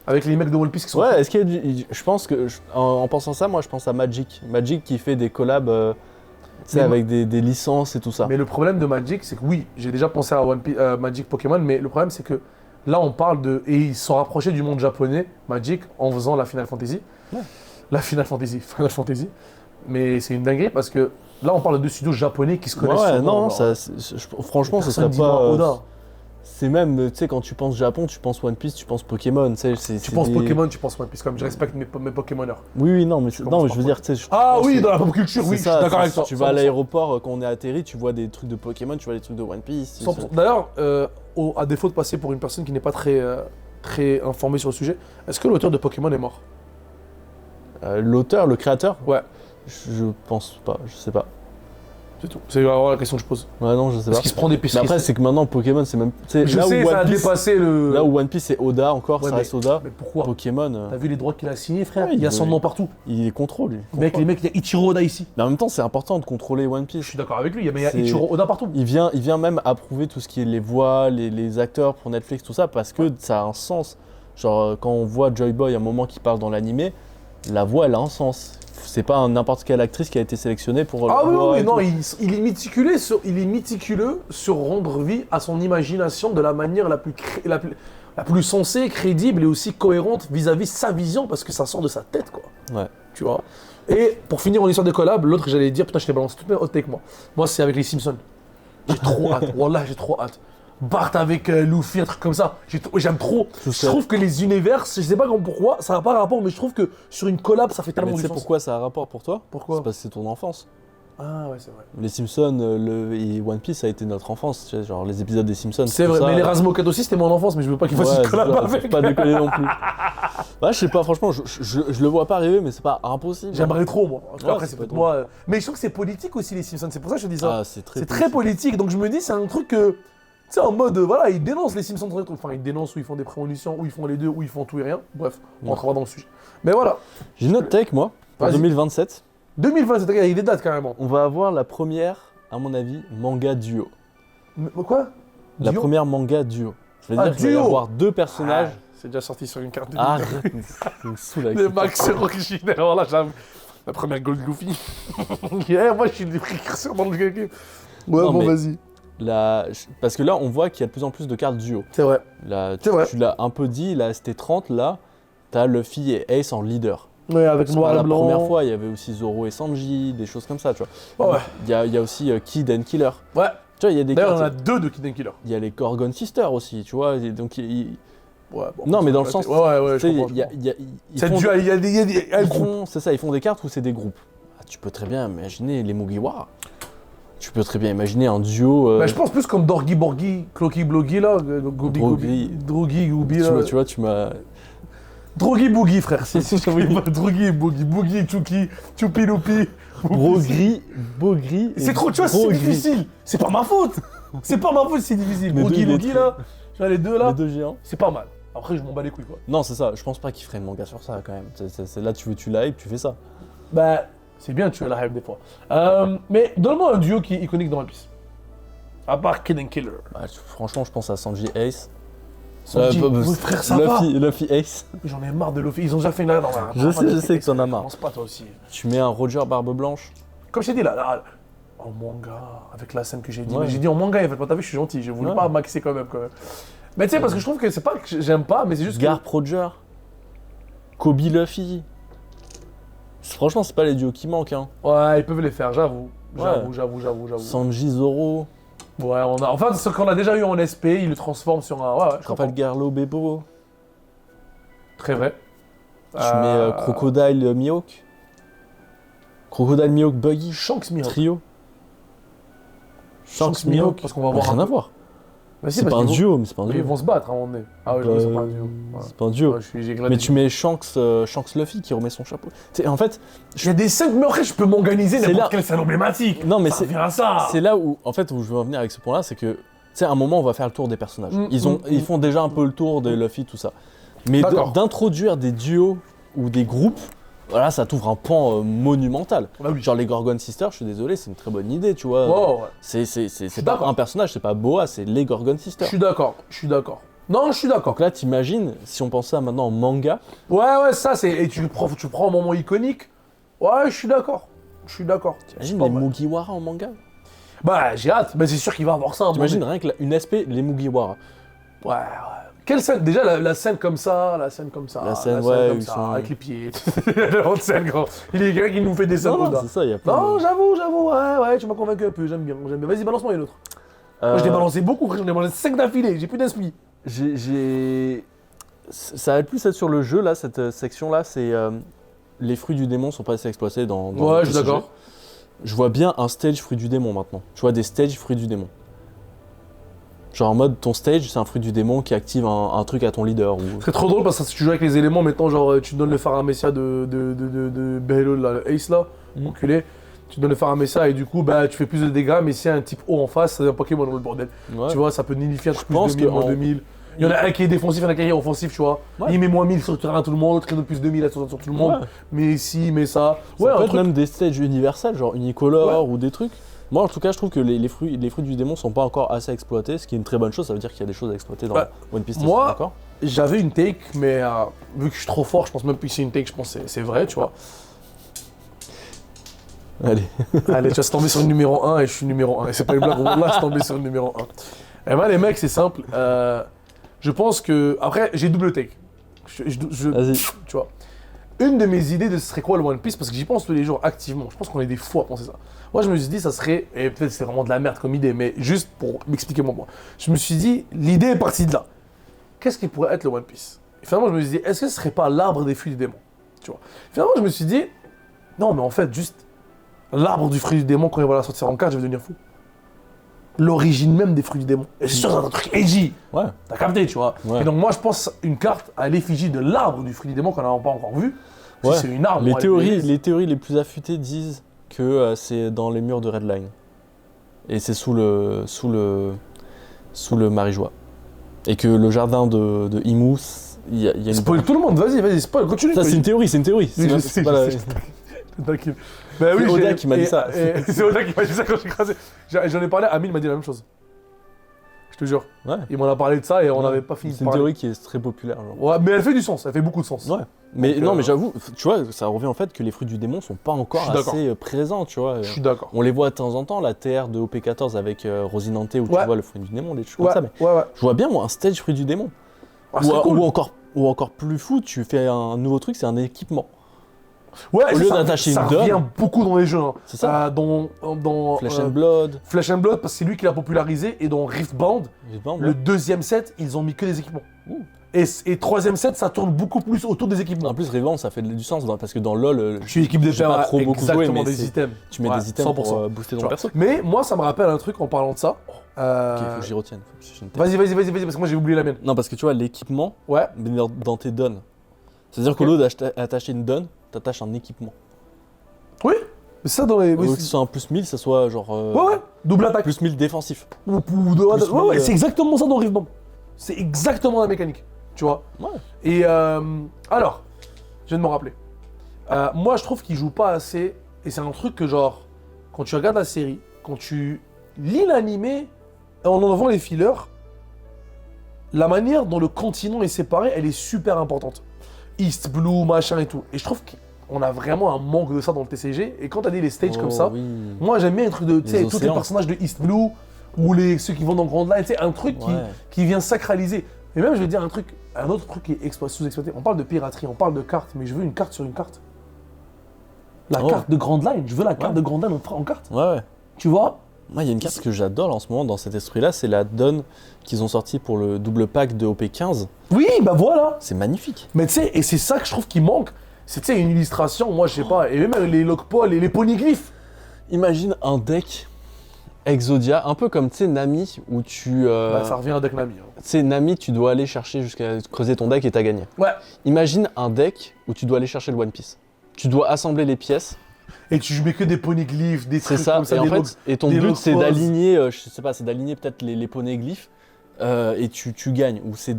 avec les mecs de One Piece qui sont... Ouais, est-ce qu'il y a du... Je pense que... En pensant ça, moi je pense à Magic. Magic qui fait des collabs tu sais, Mais avec des licences et tout ça. Mais le problème de Magic, c'est que oui, j'ai déjà pensé à Magic Pokémon, mais le problème c'est que là on parle de... Et ils se sont rapprochés du monde japonais, Magic, en faisant la Final Fantasy. Ouais. La Final Fantasy. Mais c'est une dinguerie parce que là on parle de 2 studios japonais qui se connaissent. Ouais, sûrement, non, genre, franchement, ce personne serait dit pas... non à Oda. C'est même, tu sais, quand tu penses Japon, tu penses One Piece, tu penses Pokémon, tu sais. Tu penses Pokémon, tu penses One Piece, comme je respecte mes Pokémoneurs. Oui, non, mais je commence veux dire, tu sais... Ah pense oui, que dans la pop culture, c'est oui, je ça, suis d'accord avec toi. Tu vas à 100%. l'aéroport, quand on est atterri, tu vois des trucs de Pokémon, tu vois des trucs de One Piece. 100%. D'ailleurs, à défaut de passer pour une personne qui n'est pas très informée sur le sujet, est-ce que l'auteur de Pokémon est mort? L'auteur, le créateur, Ouais, je pense pas, je sais pas. c'est tout. C'est vraiment la question que je pose. Ouais, non, je sais Parce pas. qu'il se prend des Mais pisseries. après, c'est que maintenant, Pokémon, c'est même... tu sais, Je là sais, où ça a One Piece, dépassé le... là où One Piece, c'est Oda encore, Ouais, ça mais- reste Oda. Mais pourquoi? Pokémon, T'as vu les droits qu'il a signés, frère? Ouais, Il y a il son veut- nom partout. il est contrôle, lui. Mec, les mecs, il y a Ichiro Oda ici. Mais en même temps, c'est important de contrôler One Piece. Je suis d'accord avec lui, mais il y a C'est- Ichiro Oda partout. Il vient même approuver tout ce qui est les voix, les acteurs pour Netflix, tout ça, parce que ça a un sens. Genre, quand on voit Joy Boy à un moment qui parle dans l'animé, la voix, elle a un sens. C'est pas n'importe quelle actrice qui a été sélectionnée pour Ah la oui, voix oui, et non, tout. il est méticuleux sur rendre vie à son imagination de la manière la plus sensée, crédible et aussi cohérente vis-à-vis sa vision, parce que ça sort de sa tête, quoi. Ouais. Tu vois. Et pour finir mon histoire de collab, l'autre j'allais dire, putain, je t'ai balancé toutes mes hot takes, moi. Moi, c'est avec les Simpsons. J'ai trop hâte. Wallah, j'ai trop hâte. Bart avec Luffy, un truc comme ça. J'aime trop. Je serait- trouve que les univers, je sais pas pourquoi, ça n'a pas rapport, mais je trouve que sur une collab, ça fait Mais tellement tu du sais sens. pourquoi ça a un rapport pour toi? Pourquoi C'est parce que c'est ton enfance. Ah ouais, c'est vrai. Les Simpsons et One Piece, ça a été notre enfance. Tu sais, genre les épisodes des Simpsons. C'est tout vrai, ça. mais les Razmokat aussi, c'était mon enfance, mais je veux pas qu'il fasse Ouais, une collab c'est ça, avec. faut pas déconner non plus. Ouais, je sais pas, franchement, je le vois pas arriver, mais c'est pas impossible. J'aimerais trop, moi. En tout cas, Ouais, après, c'est c'est pas peut-être moi. Mais je trouve que c'est politique aussi, les Simpsons. C'est pour ça que je te dis ça. Ah, c'est très C'est très politique, donc je me dis, c'est un truc que. Tu sais, en mode, voilà, ils dénoncent les Simpsons. Enfin, ils dénoncent où ils font des prémonitions, où ils font les deux, où ils font tout et rien. Bref, on Ouais. rentrera dans le sujet. Mais voilà. J'ai une autre take, moi, pour Vas-y. 2027. 2027, il y a des dates carrément. On va avoir la première, à mon avis, manga duo. Quoi La Dio première manga duo. Je veux Ah, dire qu'il va y duo. avoir 2 personnages. C'est déjà sorti sur une carte de Arrête, tu me saoules avec Les ça. Max originaires, voilà, j'avoue. La première Gold Luffy. Yeah, moi, je suis le précurseur dans le game. Ouais, Non, bon, mais- vas-y. Parce que là, on voit qu'il y a de plus en plus de cartes duo. C'est vrai. Là, C'est vrai. tu l'as un peu dit, là, c'était 30, là, t'as Luffy et Ace en leader. Ouais, avec Parce que noir et la blanc. première fois, il y avait aussi Zoro et Sanji, des choses comme ça, tu vois. Ouais. Il y a aussi Kid and Killer. Ouais. Tu vois, il y a des D'ailleurs, on cartes. a 2 de Kid Killer. Il y a les Gorgon Sisters aussi, tu vois. Et donc, Ouais, bon, non, mais dans le ouais, sens. ouais, tu je sais, comprends. ils C'est font- dû à. Il y a des. ils font- c'est ça, ils font des cartes où c'est des groupes. tu peux très bien imaginer les Mugiwara. Tu peux très bien imaginer un duo. Bah, je pense plus comme Dorgi Borgi, Clocky Bloggy là, Gobi Drogi. Drogi Goubi là. Tu vois, tu m'as. Drogi Boogie frère, si je connais pas Drogi Boogie, Boogie Chuki, Chupi Loupi. Bogri. C'est trop, tu vois, c'est difficile. C'est pas ma faute. C'est pas ma faute, c'est difficile. Les Brogi deux, Logi là, tu vois les deux là, Les deux géants. c'est pas mal. Après, je m'en bats les couilles quoi. Non, c'est ça. Je pense pas qu'il ferait une manga sur ça quand même. C'est là, tu l'hype, tu fais ça. Bah, c'est bien, tu as la hype des fois. Mais donne-moi un duo qui est iconique dans One Piece. À part Kid and Killer. Bah, franchement, je pense à Sanji Ace. Sanji, mon frère, ça va. Luffy Ace. J'en ai marre de Luffy. Ils ont déjà fait une là dans la. Je sais que t'en as marre. Pense pas toi aussi. Tu mets un Roger Barbe Blanche. Comme je t'ai dit là, en manga, avec la scène que j'ai dit. Ouais. Mais j'ai dit en manga, en fait, t'as vu, je suis gentil. Je voulais Ouais. pas maxer quand même. Mais tu sais, parce que je trouve que c'est pas que j'aime pas, mais c'est juste que. Garp Roger. Kobe Luffy. Franchement, c'est pas les duos qui manquent. Hein. Ouais, ils peuvent les faire, j'avoue. Ouais. J'avoue. Sanji Zoro. Ouais, on a. Enfin, ce qu'on a déjà eu en SP, ils le transforment sur un. Ouais, je comprends. Trafalgar Law Bebo. Très vrai. Tu mets Crocodile Mihawk. Crocodile Mihawk Buggy. Shanks Mihawk. Trio. Shanks Mihawk, parce qu'on va voir. Rien à voir. Mais si, C'est parce pas un qu'ils duo, mais c'est pas un vont- duo. Ils vont se battre à un moment donné. Ah oui, c'est pas un duo. Ouais. C'est pas un duo. Ouais, j'ai Mais tu mets Shanks Luffy qui remet son chapeau. En fait, Il y a des scènes, mais après, je peux m'organiser C'est n'importe là- quelle scène emblématique. non mais Ça c'est revient à ça. c'est là où en fait où je veux en venir avec ce point-là, c'est que tu sais à un moment on va faire le tour des personnages. Ils font déjà un peu le tour de Luffy tout ça. Mais D'accord. d'introduire des duos ou des groupes, voilà, ça t'ouvre un pan monumental. Ah oui. Genre les Gorgon Sisters, je suis désolé, c'est une très bonne idée, tu vois. Oh, ouais. C'est pas d'accord. un personnage, c'est pas Boa, c'est les Gorgon Je Sisters. suis d'accord. Non, je suis d'accord. Donc là, t'imagines, si on pensait à maintenant en manga, Ouais, ça c'est. Et tu prends un moment iconique. Ouais, je suis d'accord. t'imagines Pas les mal. Mugiwara en manga. Bah, j'ai hâte. Mais c'est sûr qu'il va avoir ça. un moment T'imagines donné. rien que une SP, les Mugiwara. Ouais. Quelle scène? Déjà, la scène comme ça, La scène, comme ils ça, sont- avec les pieds. La grande scène, gros. Il y a quelqu'un qui nous fait des scènes. Non, là. c'est ça, il y a plein Non, de... j'avoue, ouais, tu m'as convaincu un peu, j'aime bien. Vas-y, balance-moi une autre. Moi, je t'ai balancé beaucoup, frère, j'en ai balancé 5 d'affilée, j'ai plus d'esprit. Ça va plus être sur le jeu, là, cette section-là, c'est... les fruits du démon sont pas assez exploités dans Ouais, le je suis TCG. d'accord. Je vois bien un stage fruit du démon maintenant. Tu vois des stages fruits du démon. Genre en mode, ton stage, c'est un fruit du démon qui active un truc à ton leader. Ou... C'est trop drôle parce que si tu joues avec les éléments, maintenant, genre, tu donnes le Faramecia de Behelo, là, le Ace là, enculé. Tu donnes le Faramecia et du coup, bah, tu fais plus de dégâts, mais s'il y a un type haut en face, c'est un Pokémon dans le bordel. Ouais. Tu vois, ça peut nullifier un truc plus pense 2000, que moins en- 2000. Il y en a un qui est défensif, il y en a un qui est offensif, tu vois. Ouais. Il met moins 1000 sur tout le monde, l'autre il donne plus 2000 sur tout le monde. Ouais. Mais si, mais ça. Ça Ouais, peut un être truc. même des stages universels, genre unicolore ou des trucs. Moi, en tout cas, je trouve que les fruits du démon sont pas encore assez exploités, ce qui est une très bonne chose. Ça veut dire qu'il y a des choses à exploiter dans Bah, One Piece. moi- d'accord. J'avais une take, mais vu que je suis trop fort, je pense même plus que c'est une take, je pense que c'est vrai, tu vois. Allez. Allez, tu vas se tomber sur le numéro 1 et je suis numéro 1. Et c'est pas une blague, là, je tombé sur le numéro 1. Et ben, les mecs, c'est simple. Je pense que. Après, j'ai double take. Vas-y. Tu vois. Une de mes idées de ce serait quoi le One Piece, parce que j'y pense tous les jours activement. Je pense qu'on est des fous à penser ça. Moi, je me suis dit, ça serait. Et peut-être c'est vraiment de la merde comme idée, mais juste pour m'expliquer mon point. Je me suis dit, l'idée est partie de là. Qu'est-ce qui pourrait être le One Piece? Et finalement, je me suis dit, est-ce que ce serait pas l'arbre des fruits du démon? Tu vois. Finalement, je me suis dit, non, mais en fait, juste l'arbre du fruit du démon, quand il va la sortir en carte, je vais devenir fou. L'origine même des fruits du démon. Et c'est sûr, c'est un truc edgy. Ouais. T'as capté, tu vois. Ouais. Et donc, moi, je pense une carte à l'effigie de l'arbre du fruit du démon qu'on n'a pas encore vu. Si Ouais. c'est une arbre. Les moi, théories les plus affûtées disent que c'est dans les murs de Redline. Et c'est sous le Marijois. Et que le jardin de Imu, il y a une... Spoil tout le monde, vas-y, spoil, continue. Ça, c'est une théorie. Oui, C'est je pas- sais, c'est pas je la- sais. Tranquille. Bah C'est Oda j'ai- qui m'a dit ça. C'est Oda qui m'a dit ça quand j'ai écrasé. J'en ai parlé, Amine m'a dit la même chose. Je te jure. Ouais. Il m'en a parlé de ça et on Ouais. n'avait pas fini C'est de une parler. théorie qui est très populaire. Genre. Ouais, mais elle fait du sens, elle fait beaucoup de sens. Ouais. Mais Donc, non, mais j'avoue, tu vois, ça revient au fait que les fruits du démon sont pas Je encore suis d'accord. assez présents, tu vois. Je suis d'accord. On les voit de temps en temps, la TR de OP14 avec Rosinante où Ouais. tu vois le fruit du démon, des choses Ouais, comme ça. Mais ouais. je vois bien, moi, un stage fruit du démon. Ah, c'est cool. ou encore plus fou, tu fais un nouveau truc, c'est un équipement. Ouais, au ça, lieu ça- d'attacher ça une dome. revient beaucoup dans les jeux. Hein. C'est ça. Dans Flesh and Blood. Flesh and Blood, parce que c'est lui qui l'a popularisé. Et dans Riftbound, Évidemment, le deuxième set, ils ont mis que des équipements. Et troisième set, ça tourne beaucoup plus autour des équipements. En plus, Revamp, ça fait du sens parce que dans LoL, Je suis équipe de j'ai pas terrain, trop beaucoup joué, exactement mais des items. tu mets Ouais, des items pour 100%. booster Tu ton vois. perso. Mais moi, ça me rappelle un truc en parlant de ça. Ok, faut que j'y retienne. Faut que j'ai une tête. Vas-y, parce que moi j'ai oublié la mienne. Non, parce que tu vois, l'équipement, Ouais. mais dans tes dons. C'est-à-dire Ok. qu'au lieu d'attacher une donne, t'attaches un équipement. Oui. Mais ça dans les. Au lieu que ce soit un plus 1000, ça soit genre. Ouais. Double attaque. Plus 1000 défensif. Ouais, mille, c'est exactement ça dans Rivebomb. C'est exactement la mécanique. Tu vois. Ouais. Et alors, je viens de me rappeler. Moi, je trouve qu'il joue pas assez. Et c'est un truc que, genre, quand tu regardes la série, quand tu lis l'animé, en enlevant les fillers, la manière dont le continent est séparé, elle est super importante. East, Blue, machin et tout. Et je trouve qu'on a vraiment un manque de ça dans le TCG. Et quand t'as dit les stages comme ça, Oui. moi j'aime bien les trucs de, tu sais, Les tous les océans. personnages de East Blue, ou ceux qui vont dans Grand Line, tu sais, un truc Ouais. qui vient sacraliser. Et même, je vais dire un autre truc qui est sous-exploité. On parle de piraterie, on parle de cartes, mais je veux une carte sur une carte. La Oh. carte de Grand Line, je veux la carte Ouais. de Grand Line en carte. Ouais. Tu vois? Moi, il y a une carte que j'adore en ce moment dans cet esprit-là, c'est la donne qu'ils ont sortie pour le double pack de OP15. Oui, bah voilà. C'est magnifique. Mais tu sais, et c'est ça que je trouve qui manque. C'est, tu sais, une illustration, moi je sais pas, et même les lockpoles et les ponyglyphes. Imagine un deck Exodia, un peu comme, tu sais, Nami, où tu... Bah, ça revient à deck Nami. Hein. Tu sais, Nami, tu dois aller chercher jusqu'à creuser ton deck et t'as gagné. Ouais. Imagine un deck où tu dois aller chercher le One Piece. Tu dois assembler les pièces, Et tu mets que des ponyglyphes, des c'est trucs ça. comme ça, Et en des fait, log- et ton des but c'est logos. d'aligner, je sais pas, c'est d'aligner peut-être les poneglyphes et tu gagnes. Ou c'est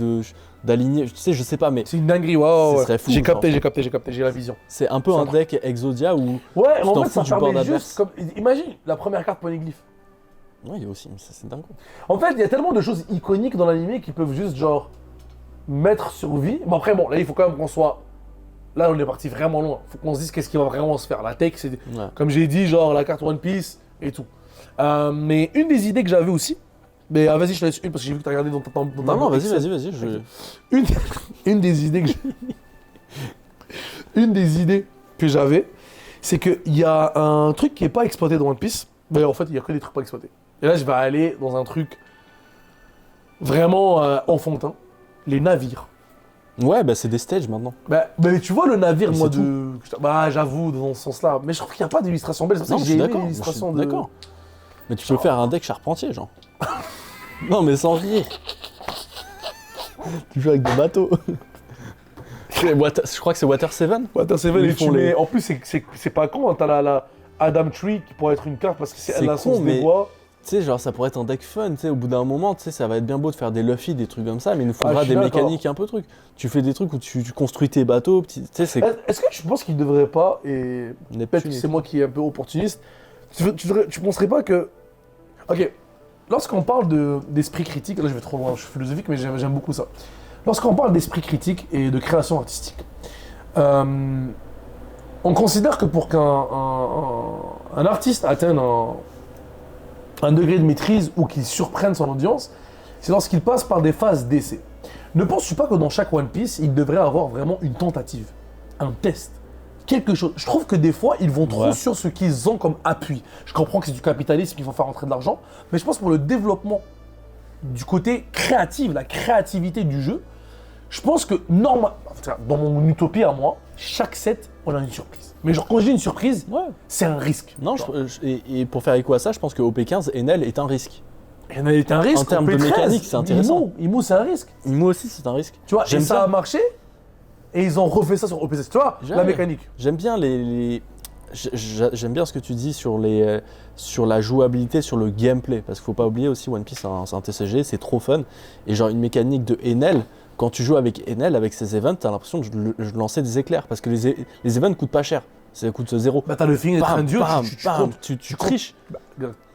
d'aligner, tu sais, je sais pas, mais C'est une dinguerie, ouais. Ce serait fou, J'ai genre. capté, j'ai la vision. c'est un peu Ça un va. deck Exodia où... Ouais, Tu en t'en fait, fous ça du board permet adverse. juste comme... Imagine la première carte ponyglyphe. Ouais, il y a aussi, mais ça, c'est dingue. En fait, il y a tellement de choses iconiques dans l'animé qui peuvent juste, genre, mettre sur vie. Bon, après, bon, là, il faut quand même qu'on soit... Là, on est parti vraiment loin. Faut qu'on se dise qu'est-ce qui va vraiment se faire. La tech, c'est, Ouais. comme j'ai dit, genre, la carte One Piece et tout. Mais une des idées que j'avais aussi... Mais vas-y, je te laisse une, parce que j'ai vu que t'as regardé dans ta... Non, vas-y, je... Une des idées que une des idées que j'avais, c'est qu'il y a un truc qui est pas exploité dans One Piece. Mais en fait, il y a que des trucs pas exploités. Et là, je vais aller dans un truc vraiment enfantin. Les navires. Ouais, bah c'est des stages maintenant. Bah, mais tu vois le navire, Mais moi, c'est de... Bah, j'avoue, dans ce sens-là. Mais je trouve qu'il n'y a pas d'illustration belle. C'est pour ça Non, que je j'ai suis aimé d'accord. l'illustration de... D'accord. Mais tu peux faire un deck charpentier, genre. Non, mais sans rire. Tu joues avec des bateaux. Je crois que c'est Water 7. Ouais, t'as Ils et tu font mets... les- En plus, c'est pas con, hein, t'as la Adam Tree qui pourrait être une carte parce que c'est C'est la con, source des mais- bois. Tu sais, genre, ça pourrait être un deck fun, tu sais, au bout d'un moment, tu sais, ça va être bien beau de faire des Luffy, des trucs comme ça, mais il nous Ah, faudra je suis des d'accord. mécaniques un peu trucs. Tu fais des trucs où tu construis tes bateaux, tu sais, c'est... Est-ce que tu penses qu'il devrait pas, et Neptune peut-être que et c'est tout. moi qui est un peu opportuniste, tu penserais pas que... Ok, lorsqu'on parle d'esprit critique, là je vais trop loin, je suis philosophique, mais j'aime beaucoup ça. Lorsqu'on parle d'esprit critique et de création artistique, on considère que pour qu'un un artiste atteigne un degré de maîtrise ou qu'il surprenne son audience, c'est lorsqu'il passe par des phases d'essai. Ne penses-tu pas que dans chaque One Piece, il devrait avoir vraiment une tentative, un test, quelque chose? Je trouve que des fois, ils vont trop Ouais. sur ce qu'ils ont comme appui. Je comprends que c'est du capitalisme, qu'il faut faire rentrer de l'argent, mais je pense pour le développement du côté créatif, la créativité du jeu, je pense que dans mon utopie à moi, chaque set, on a une surprise. Mais genre quand j'ai une surprise, Ouais. c'est un risque. Non, et pour faire écho à ça, je pense que OP15, Enel est un risque. Et on a été un risque. En termes on de paie 13. mécanique, c'est intéressant. Imo, c'est un risque. Moi aussi, c'est un risque. Tu vois, et J'aime ça bien. a marché, et ils ont refait ça sur OP16. Tu vois, la Ouais. mécanique. J'aime bien j'aime bien ce que tu dis sur sur la jouabilité, sur le gameplay, parce qu'il faut pas oublier aussi One Piece, c'est un TCG, c'est trop fun. Et genre une mécanique de Enel, quand tu joues avec Enel, avec ses events, t'as l'impression que je lançais des éclairs, parce que les events coûtent pas cher, ça coûte 0. Bah t'as le feeling d'être un Bam, dieu, bam, tu bam, comptes. tu triches. Bah,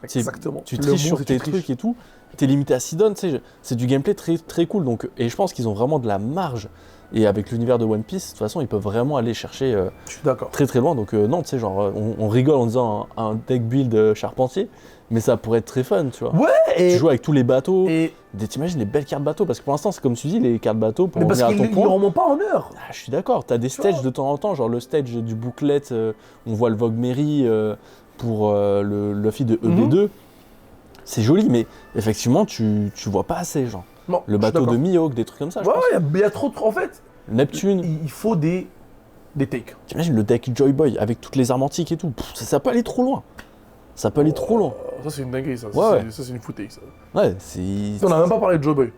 C'est- exactement. Tu Le triches mot, sur c'est tes tu triches. trucs et tout. T'es limité à 6 dons, tu sais. C'est du gameplay très, très cool. Donc, et je pense qu'ils ont vraiment de la marge. Et avec l'univers de One Piece, de toute façon, ils peuvent vraiment aller chercher Je suis d'accord. très très loin. Donc, non, tu sais, genre, on rigole en disant un deck build charpentier, mais ça pourrait être très fun, tu vois. Ouais, et... Tu joues avec tous les bateaux. et... T'imagines les belles cartes bateaux, parce que pour l'instant, c'est comme tu dis, les cartes bateaux, pour Mais parce revenir à qu'ils ton ne point. remontent pas en heure. Ah, je suis d'accord, t'as des stages de temps en temps, genre le stage du booklet, on voit le Vogue Mary pour le Luffy de EB2. C'est joli, mais effectivement, tu vois pas assez, genre. Non, Le je suis bateau de d'accord. Mihawk, des trucs comme ça, je Ouais, pense. il y a trop de. En fait, Neptune. il faut des takes. T'imagines le deck Joy Boy avec toutes les armes antiques et tout. Pff, ça peut aller trop loin. Ça peut aller trop loin. Ça, c'est une dinguerie, ça. Ouais. Ça, c'est une footage, ça. Ouais, c'est. On n'a même pas parlé de Joe Boy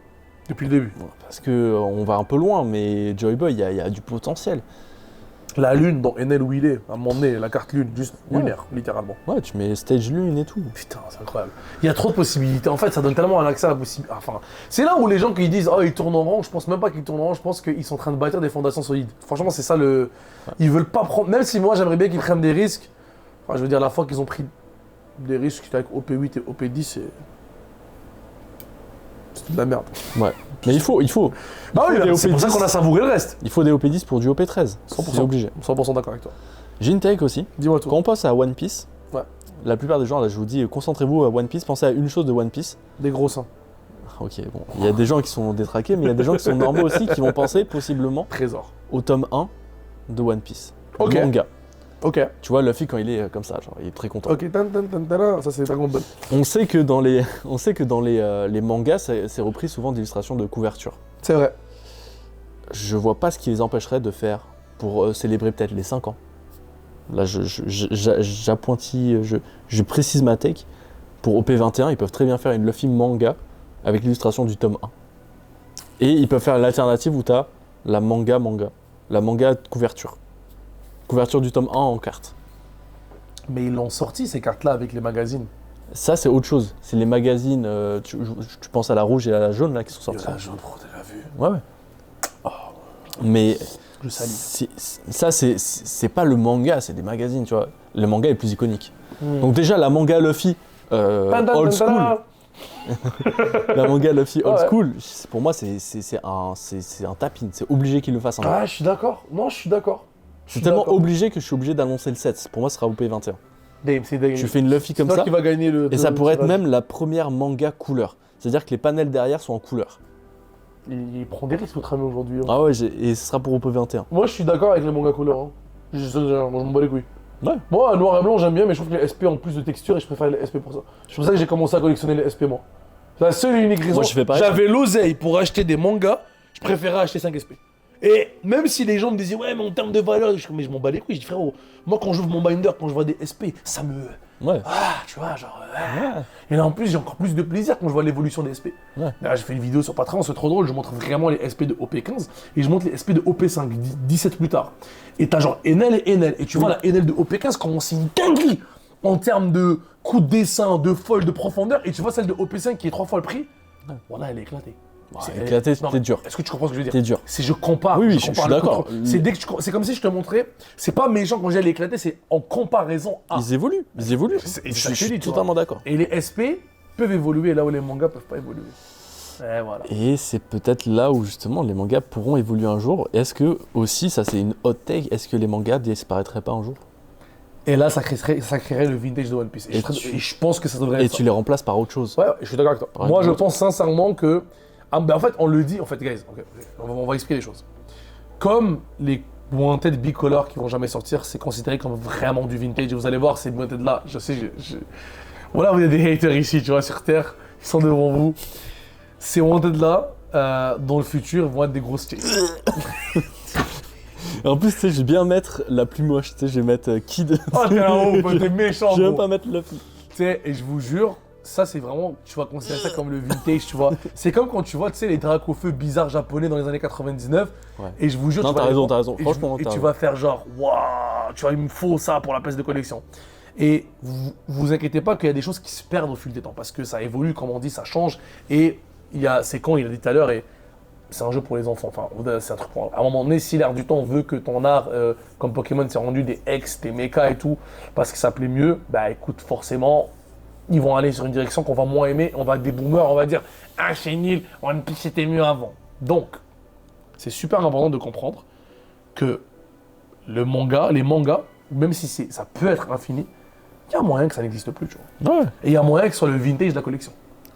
depuis le début. Parce que on va un peu loin, mais Joy Boy, il y a du potentiel. La lune dans Enel où il est, à un moment donné, la carte lune, juste lunaire, littéralement. Ouais, tu mets stage lune et tout. Putain, c'est incroyable. Il y a trop de possibilités. En fait, ça donne tellement un accès à la possibilité. Enfin, c'est là où les gens qui disent oh ils tournent en rond, je pense même pas qu'ils tournent en rond, je pense qu'ils sont en train de bâtir des fondations solides. Franchement, c'est ça le. Ils veulent pas prendre. Même si moi j'aimerais bien qu'ils prennent des risques. Enfin, je veux dire, la fois qu'ils ont pris des risques avec OP8 et OP10, c'est de la merde. Ouais. Mais il faut. Bah oui, des c'est pour ça OP10. qu'on a savouré le reste. Il faut des OP10 pour du OP13. 100%. C'est obligé. 100% d'accord avec toi. J'ai une take aussi. Dis-moi tout. Quand on passe à One Piece, Ouais. la plupart des gens, là je vous dis, concentrez-vous à One Piece, pensez à une chose de One Piece. Des gros seins. Ok, bon, il y a des gens qui sont détraqués, mais il y a des gens qui sont normaux aussi qui vont penser possiblement Trésor. au tome 1 de One Piece. Ok. Du manga. Ok. Tu vois, Luffy quand il est comme ça, genre, il est très content. Ok, ça c'est Dragon Ball. On sait que dans les mangas, c'est repris souvent d'illustrations de couverture. C'est vrai. Je vois pas ce qui les empêcherait de faire pour célébrer peut-être les 5 ans. Là, j'appointis, je précise ma take. Pour OP21, ils peuvent très bien faire une Luffy manga avec l'illustration du tome 1. Et ils peuvent faire l'alternative où tu as la manga, la manga de couverture. Couverture du tome 1 en carte. Mais ils l'ont sorti ces cartes-là avec les magazines. Ça, c'est autre chose. C'est les magazines, tu penses à la rouge et à la jaune là qui sont sortis. La jaune, bro, t'as la vue. Ouais. Mais Je salis. ça, c'est pas le manga, c'est des magazines, tu vois. Le manga est plus iconique. Hmm. Donc déjà, la manga Luffy old school, la manga Luffy old Ouais. school, pour moi, c'est un tap-in. C'est obligé qu'il le fasse un jour. Ah, je suis d'accord. Non, je suis d'accord. C'est tellement obligé que je suis obligé d'annoncer le 7. Pour moi, ce sera OP21. C'est dingue. Tu fais une Luffy comme C'est toi ça, qui va gagner le. et ça pourrait être tirage. même la première manga couleur. C'est-à-dire que les panels derrière sont en couleur. Il prend des risques, notre ami, aujourd'hui. Hein. Ah ouais, et ce sera pour OP21. Moi, je suis d'accord avec les mangas couleurs. Hein. Moi, je m'en bats les couilles. Ouais. Moi, noir et blanc, j'aime bien, mais je trouve que les SP ont plus de texture et je préfère les SP pour ça. C'est pour ça que j'ai commencé à collectionner les SP, moi. C'est la seule et unique raison. Moi, je fais pareil. J'avais l'oseille pour acheter des mangas, je préférais acheter 5 SP. Et même si les gens me disaient, ouais, mais en termes de valeur, mais je m'en bats les couilles. Je dis, frérot, moi, quand j'ouvre mon binder, quand je vois des SP, ça me. Ouais. Ah, tu vois, genre. Et là, en plus, j'ai encore plus de plaisir quand je vois l'évolution des SP. Ouais. Là, j'ai fait une vidéo sur Patreon, c'est trop drôle. Je montre vraiment les SP de OP15 et je montre les SP de OP5, 17 plus tard. Et t'as genre Enel et Enel. Et tu vois la Enel de OP15, comment c'est une dinguerie en termes de coup de dessin, de folle, de profondeur. Et tu vois celle de OP5 qui est 3 fois le prix. Voilà, elle est éclatée. Éclaté, Non, t'es dur. Est-ce que tu comprends ce que je veux dire? T'es dur. Si je compare, Oui, je je compare suis le d'accord. contre- C'est comme si je te montrais. C'est pas méchant quand j'ai l'éclaté, c'est en comparaison à. Ils évoluent. C'est Je ça que je suis dis, tu vois. totalement d'accord. Et les SP peuvent évoluer là où les mangas peuvent pas évoluer. Et voilà. Et c'est peut-être là où justement les mangas pourront évoluer un jour. Est-ce que aussi, ça c'est une hot take, est-ce que les mangas disparaîtraient pas un jour? Et là, ça créerait le vintage de One Piece. Et, Et et je pense que ça devrait Et être tu les remplaces par autre chose? ça. Ouais, je suis d'accord avec toi. Ouais, Moi, je ouais. pense sincèrement que. Ah, ben en fait, on le dit. En fait, guys, ok, on va expliquer les choses. Comme les Wanted bicolores qui vont jamais sortir, c'est considéré comme vraiment du vintage. Et vous allez voir, ces Wanted là, je sais, voilà, il y a des haters ici, tu vois, sur Terre. Ils sont devant vous. Ces Wanted là, dans le futur, vont être des grosses titties. En plus, tu sais, je vais bien mettre la plus moche, tu sais, je vais mettre Kid. Oh, t'es un haut, t'es méchant, Je vais même gros. pas mettre Luffy. Tu sais, et je vous jure, ça c'est vraiment, tu vas considérer ça comme le vintage, tu vois. C'est comme quand tu vois, tu sais, les dracs au feu bizarres japonais dans les années 99. Ouais. Et je vous jure, Non, tu vas t'as les raison, voir, t'as raison. et Franchement, et t'as tu raison. vas faire genre, waouh, tu vois, il me faut ça pour la pièce de collection. Et vous inquiétez pas qu'il y a des choses qui se perdent au fil des temps, parce que ça évolue, comme on dit, ça change. Et c'est quand il a dit tout à l'heure, et c'est un jeu pour les enfants. Enfin, c'est un truc pour. À un moment donné, si l'air du temps veut que ton art, comme Pokémon, s'est rendu des ex, des mechas et tout, parce que ça plaît mieux, bah écoute, forcément, ils vont aller sur une direction qu'on va moins aimer. On va être des boomers, on va dire ah c'est nul, One Piece c'était mieux avant. Donc, c'est super important de comprendre que les mangas, même si ça peut être infini, il y a moyen que ça n'existe plus, tu vois. Ouais. Et il y a moyen que ce soit le vintage de la collection.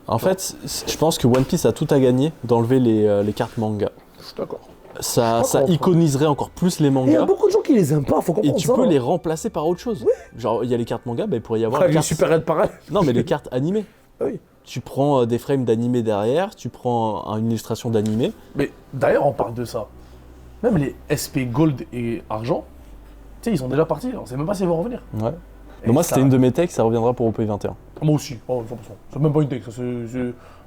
En fait, je pense que One Piece a tout à gagner d'enlever les cartes manga. Je suis d'accord. Ça Je crois qu'on iconiserait encore plus les Et il y a mangas. beaucoup de gens qui les aiment pas, faut Et comprendre tu ça. peux les remplacer par autre chose. Genre, il y a les cartes manga, bah, il pourrait y avoir Ouais, les les cartes... super aides pareil. Non, mais les cartes animées. Oui. tu prends des frames d'animé derrière, tu prends une illustration d'animé. Mais d'ailleurs, on parle de ça. Même les SP Gold et Argent, tu sais, ils sont déjà partis. On sait même pas s'ils vont revenir. Ouais. Et Donc moi, ça- c'était une de mes techs, ça reviendra pour OP21. Moi aussi, 100%. C'est même pas une tech.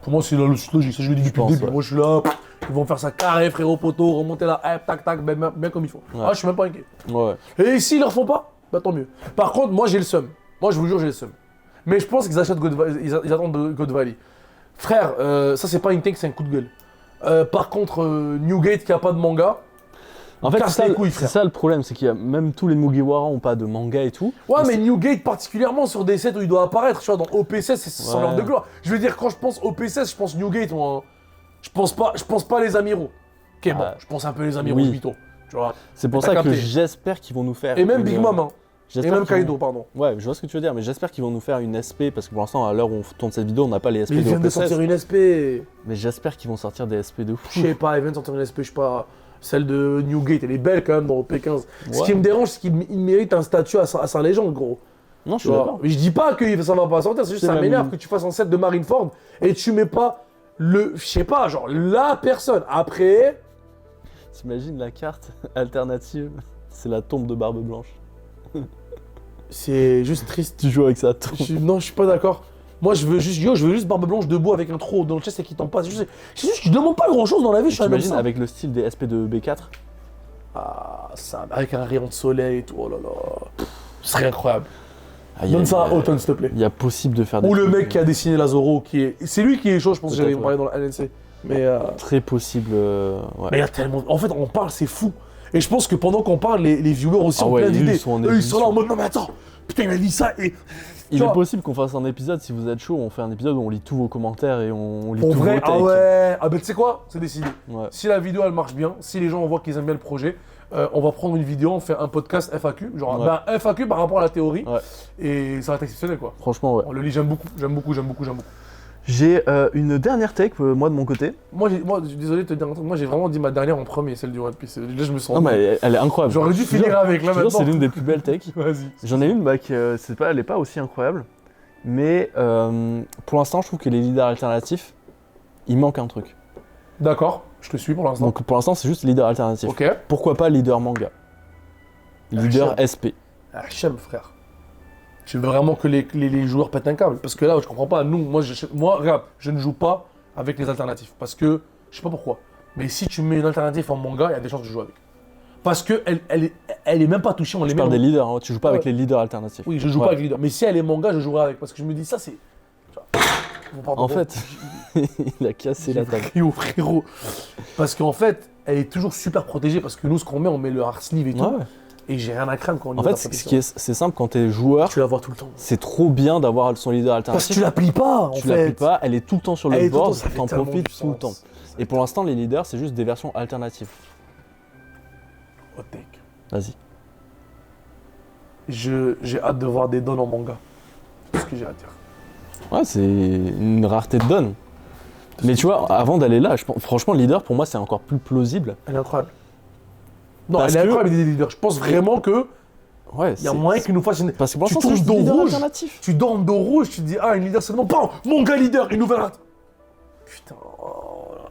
Pour moi, c'est la logique. Ça, je le dis depuis le pense, début. ouais. Moi, je suis là. Ils vont faire ça carré, frérot, poteau, remonter là, tac, tac, bien comme il faut. Ouais. Ah, je suis même pas inquiet. Ouais. Et s'ils ne le refont pas, bah tant mieux. Par contre, moi, j'ai le seum. Moi, je vous jure, j'ai le seum. Mais je pense qu'ils achètent ils attendent de God Valley. Frère, ça, c'est pas une tech, c'est un coup de gueule. Par contre, Newgate qui a pas de manga. En fait, Casse c'est ça, les couilles, c'est frère. ça le problème, c'est qu'il y a même tous les Mugiwara ont pas de manga et tout. Ouais, mais Newgate, particulièrement sur des sets où il doit apparaître, tu vois, dans OP16, c'est sans Ouais. l'heure de gloire. Je veux dire, quand je pense OP16, je pense Newgate, moi. Je pense pas les Amiraux. Ok, bon, Ouais. je pense un peu les Amiraux Oui. Vito. Tu vois. C'est pour T'as ça que capté. j'espère qu'ils vont nous faire. Et même une- Big Mom, hein. Et j'espère même qu'ils Kaido, vont- pardon. Ouais, je vois ce que tu veux dire, mais j'espère qu'ils vont nous faire une SP parce que pour l'instant, à l'heure où on tourne cette vidéo, on n'a pas les SP Mais ils de viennent de OP16. sortir une SP. Mais j'espère qu'ils vont sortir des SP de fou. Je sais pas, ils viennent de sortir une SP, je sais pas. Celle de Newgate, elle est belle quand même dans OP15. Ce Ouais. qui me dérange, c'est qu'il mérite un statut à sa légende, gros. Non, je Tu suis vois. d'accord. Mais je dis pas que ça va pas sortir, c'est juste C'est ça même- m'énerve que tu fasses un set de Marineford et tu mets pas je sais pas, genre la personne. Après, T'imagines la carte alternative, c'est la tombe de Barbe Blanche. c'est juste triste. Tu joues avec sa tombe. Non, je suis pas d'accord. Moi, je veux juste Barbe Blanche debout avec un trou dans le chest et qui tombe pas. C'est juste que je demande pas grand chose dans la vie, je suis un homme T'imagines simple. avec le style des SP de B4. Ah, ça, avec un rayon de soleil et tout, oh là là. Pff, ce serait incroyable. Ah, il y a- Donne ça à il y a- Autumn, s'il te plaît. Il y a possible de faire des Ou le trucs, mec qui a dessiné la Zoro, c'est lui qui est chaud, je pense que j'allais Peut-être, vous parler dans la LNC. Mais Très possible. Ouais. il y a tellement. En fait, on parle, c'est fou. Et je pense que pendant qu'on parle, les viewers aussi Ah ont ouais, plein eux, d'idées. ils sont en Eux, ils sont là en ébullition. mode non, mais attends, putain, il a dit ça et. Il Tu est vois. possible qu'on fasse un épisode, si vous êtes chaud, on fait un épisode où on lit tous vos commentaires et on lit En tous vrai, vos ah takes. ouais. Ah ben tu sais quoi, c'est décidé. Ouais. Si la vidéo elle marche bien, si les gens voient qu'ils aiment bien le projet, on va prendre une vidéo, on fait un podcast FAQ, genre Ouais. ben, FAQ par rapport à la théorie, Ouais. et ça va être exceptionnel quoi. Franchement, ouais. On le lit, j'aime beaucoup. J'ai une dernière take, moi de mon côté. Moi, je suis désolé de te dire un truc, moi j'ai vraiment dit ma dernière en premier, celle du One Piece. Là je me sens. Non, mais elle est incroyable. J'aurais dû Je te jure- finir avec là je te jure, maintenant. c'est l'une des plus belles takes. Vas-y. J'en ai une, bah, elle est pas aussi incroyable. Mais pour l'instant, je trouve que les leaders alternatifs, il manque un truc. D'accord, je te suis pour l'instant. Donc pour l'instant, c'est juste leader alternatif. Ok. Pourquoi pas leader manga Leader SP. HM, frère. Tu veux vraiment que les joueurs pètent un câble? Parce que là, je comprends pas. Moi, regarde, je ne joue pas avec les alternatifs. Parce que, je sais pas pourquoi. Mais si tu mets une alternative en manga, il y a des chances que je joue avec. Parce que elle est même pas touchée, on les Je met parle dans- des leaders, hein, tu joues pas avec Ouais. les leaders alternatifs. Oui, je joue Ouais. pas avec leader. Mais si elle est manga, je jouerai avec. Parce que je me dis, ça, c'est. tu vois. Bon, pardon, En bon. fait, il a cassé la table. Frérot. Parce qu'en fait, elle est toujours super protégée. Parce que nous, ce qu'on met, on met le hard sleeve et tout. Ouais. Et j'ai rien à craindre quand on y En va fait, dans la c'est simple, quand t'es joueur, Tu la vois tout le temps. c'est trop bien d'avoir son leader Parce que alternatif. tu la plies pas, en Tu fait. l'appliques pas, elle est tout le temps sur Elle est le tout le temps, board, ça fait t'en tellement profites du tout le temps. sens. Et pour l'instant, les leaders, c'est juste des versions alternatives. Hot take. Vas-y. J'ai hâte de voir des dons en manga. C'est ce que j'ai à dire. Ouais, c'est une rareté de donne. Mais tu vois, avant d'aller là, franchement, leader, pour moi, c'est encore plus plausible. Elle est incroyable. Non, Parce elle est que- incroyable, les leaders. Je pense vraiment que Ouais, il y a moyen qu'il nous fasse une. Parce que pour Tu l'instant, c'est tournes juste dos des leaders rouge. alternatifs. Tu dors en dos rouge, tu te dis, ah, une leader seulement. Bam, manga leader, une nouvelle rate. Putain. Oh là.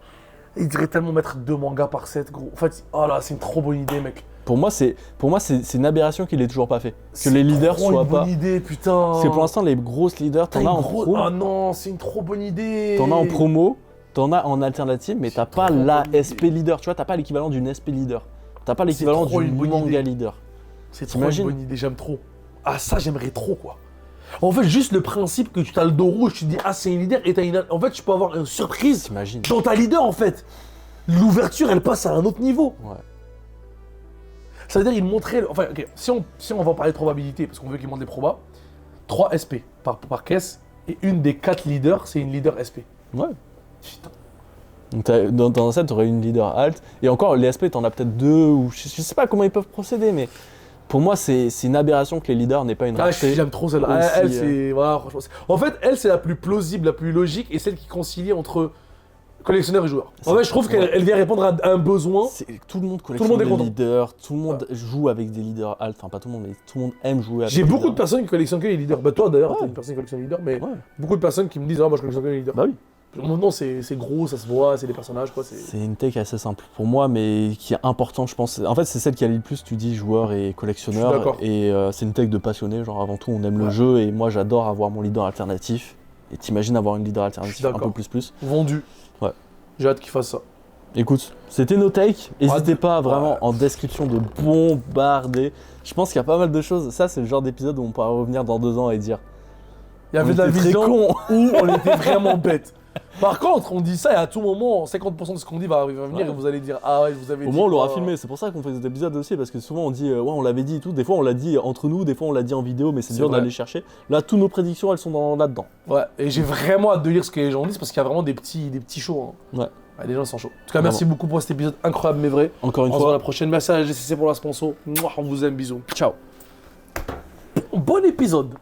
Il dirait tellement mettre 2 mangas par set, gros. En fait, oh là, c'est une trop bonne idée, mec. Pour moi, c'est une aberration qu'il ait toujours pas fait. Que les leaders C'est soient une pas. bonne idée, putain. C'est pour l'instant les grosses leaders, T'as t'en as une en grosse- pro, Ah non, c'est une trop bonne idée. t'en as en promo, t'en as en alternative, mais t'as pas trop la bonne idée. SP leader, tu vois, t'as pas l'équivalent d'une SP leader. T'as pas l'équivalent trop du une bonne manga idée. leader. C'est trop une T'imagines bonne idée, j'aime trop. Ah, ça, j'aimerais trop, quoi. En fait, juste le principe que tu as le dos rouge, tu te dis, ah, c'est une leader, et t'as une. En fait, tu peux avoir une surprise T'imagines? dans ta leader, en fait. L'ouverture, elle passe à un autre niveau. Ouais. Ça veut dire, il montrait. Enfin, ok, si on va parler de probabilité, parce qu'on veut qu'il monte des probas, 3 SP par caisse, et une des 4 leaders, c'est une leader SP. Ouais. Putain. Donc dans un set, t'aurais une leader alt. Et encore, les SP, t'en as peut-être 2, ou je sais pas comment ils peuvent procéder, mais pour moi, c'est une aberration que les leaders n'aient pas une Ah, rareté. j'aime trop celle-là. aussi, Elle, c'est. Voilà, franchement. En fait, elle, c'est la plus plausible, la plus logique, et celle qui concilie entre. Collectionneur et joueur. En fait, je trouve qu'elle vient répondre à un besoin. Tout le monde Tout le collectionne monde est des content. leaders, tout le monde joue avec des leaders alt, enfin pas tout le monde, mais tout le monde aime jouer avec J'ai des beaucoup de leaders. personnes qui collectionnent que les leaders. Bah toi d'ailleurs, Ouais. t'es une personne qui collectionne les leaders, mais Ouais. beaucoup de personnes qui me disent ah moi je collectionne que les leaders. Bah oui. Maintenant c'est gros, ça se voit, c'est des personnages quoi. C'est une tech assez simple pour moi, mais qui est importante, je pense. En fait, c'est celle qui allie le plus, tu dis, joueur et Je suis collectionneur. d'accord. Et c'est une tech de passionné, genre avant tout, on aime le Ouais. jeu, et moi j'adore avoir mon leader alternatif. Et t'imagines avoir une leader alternative un d'accord. peu plus. Vendu. Ouais. J'ai hâte qu'ils fassent ça. Écoute, c'était nos takes. N'hésitez Ouais. pas vraiment en description de bombarder. Je pense qu'il y a pas mal de choses. Ça, c'est le genre d'épisode où on pourra revenir dans 2 ans et dire. Il y avait On de la était très vision cons. où on était vraiment bêtes. Par contre, on dit ça et à tout moment, 50% de ce qu'on dit va venir Ouais. et vous allez dire ah ouais, je vous avais Au dit. moins, on l'aura quoi. filmé. C'est pour ça qu'on fait des épisodes aussi, parce que souvent on dit ouais, on l'avait dit et tout. Des fois, on l'a dit entre nous, des fois, on l'a dit en vidéo, mais c'est C'est dur vrai. d'aller chercher. Là, toutes nos prédictions, elles sont là-dedans. Ouais, et j'ai vraiment hâte de lire ce que les gens disent parce qu'il y a vraiment des petits shows. Hein. Ouais. Les gens sont chauds. En tout cas, merci beaucoup pour cet épisode incroyable mais vrai. Encore une On se voit fois, la prochaine. Merci à la GCC pour la sponsor. Mouah, on vous aime, bisous. ciao. Bon épisode.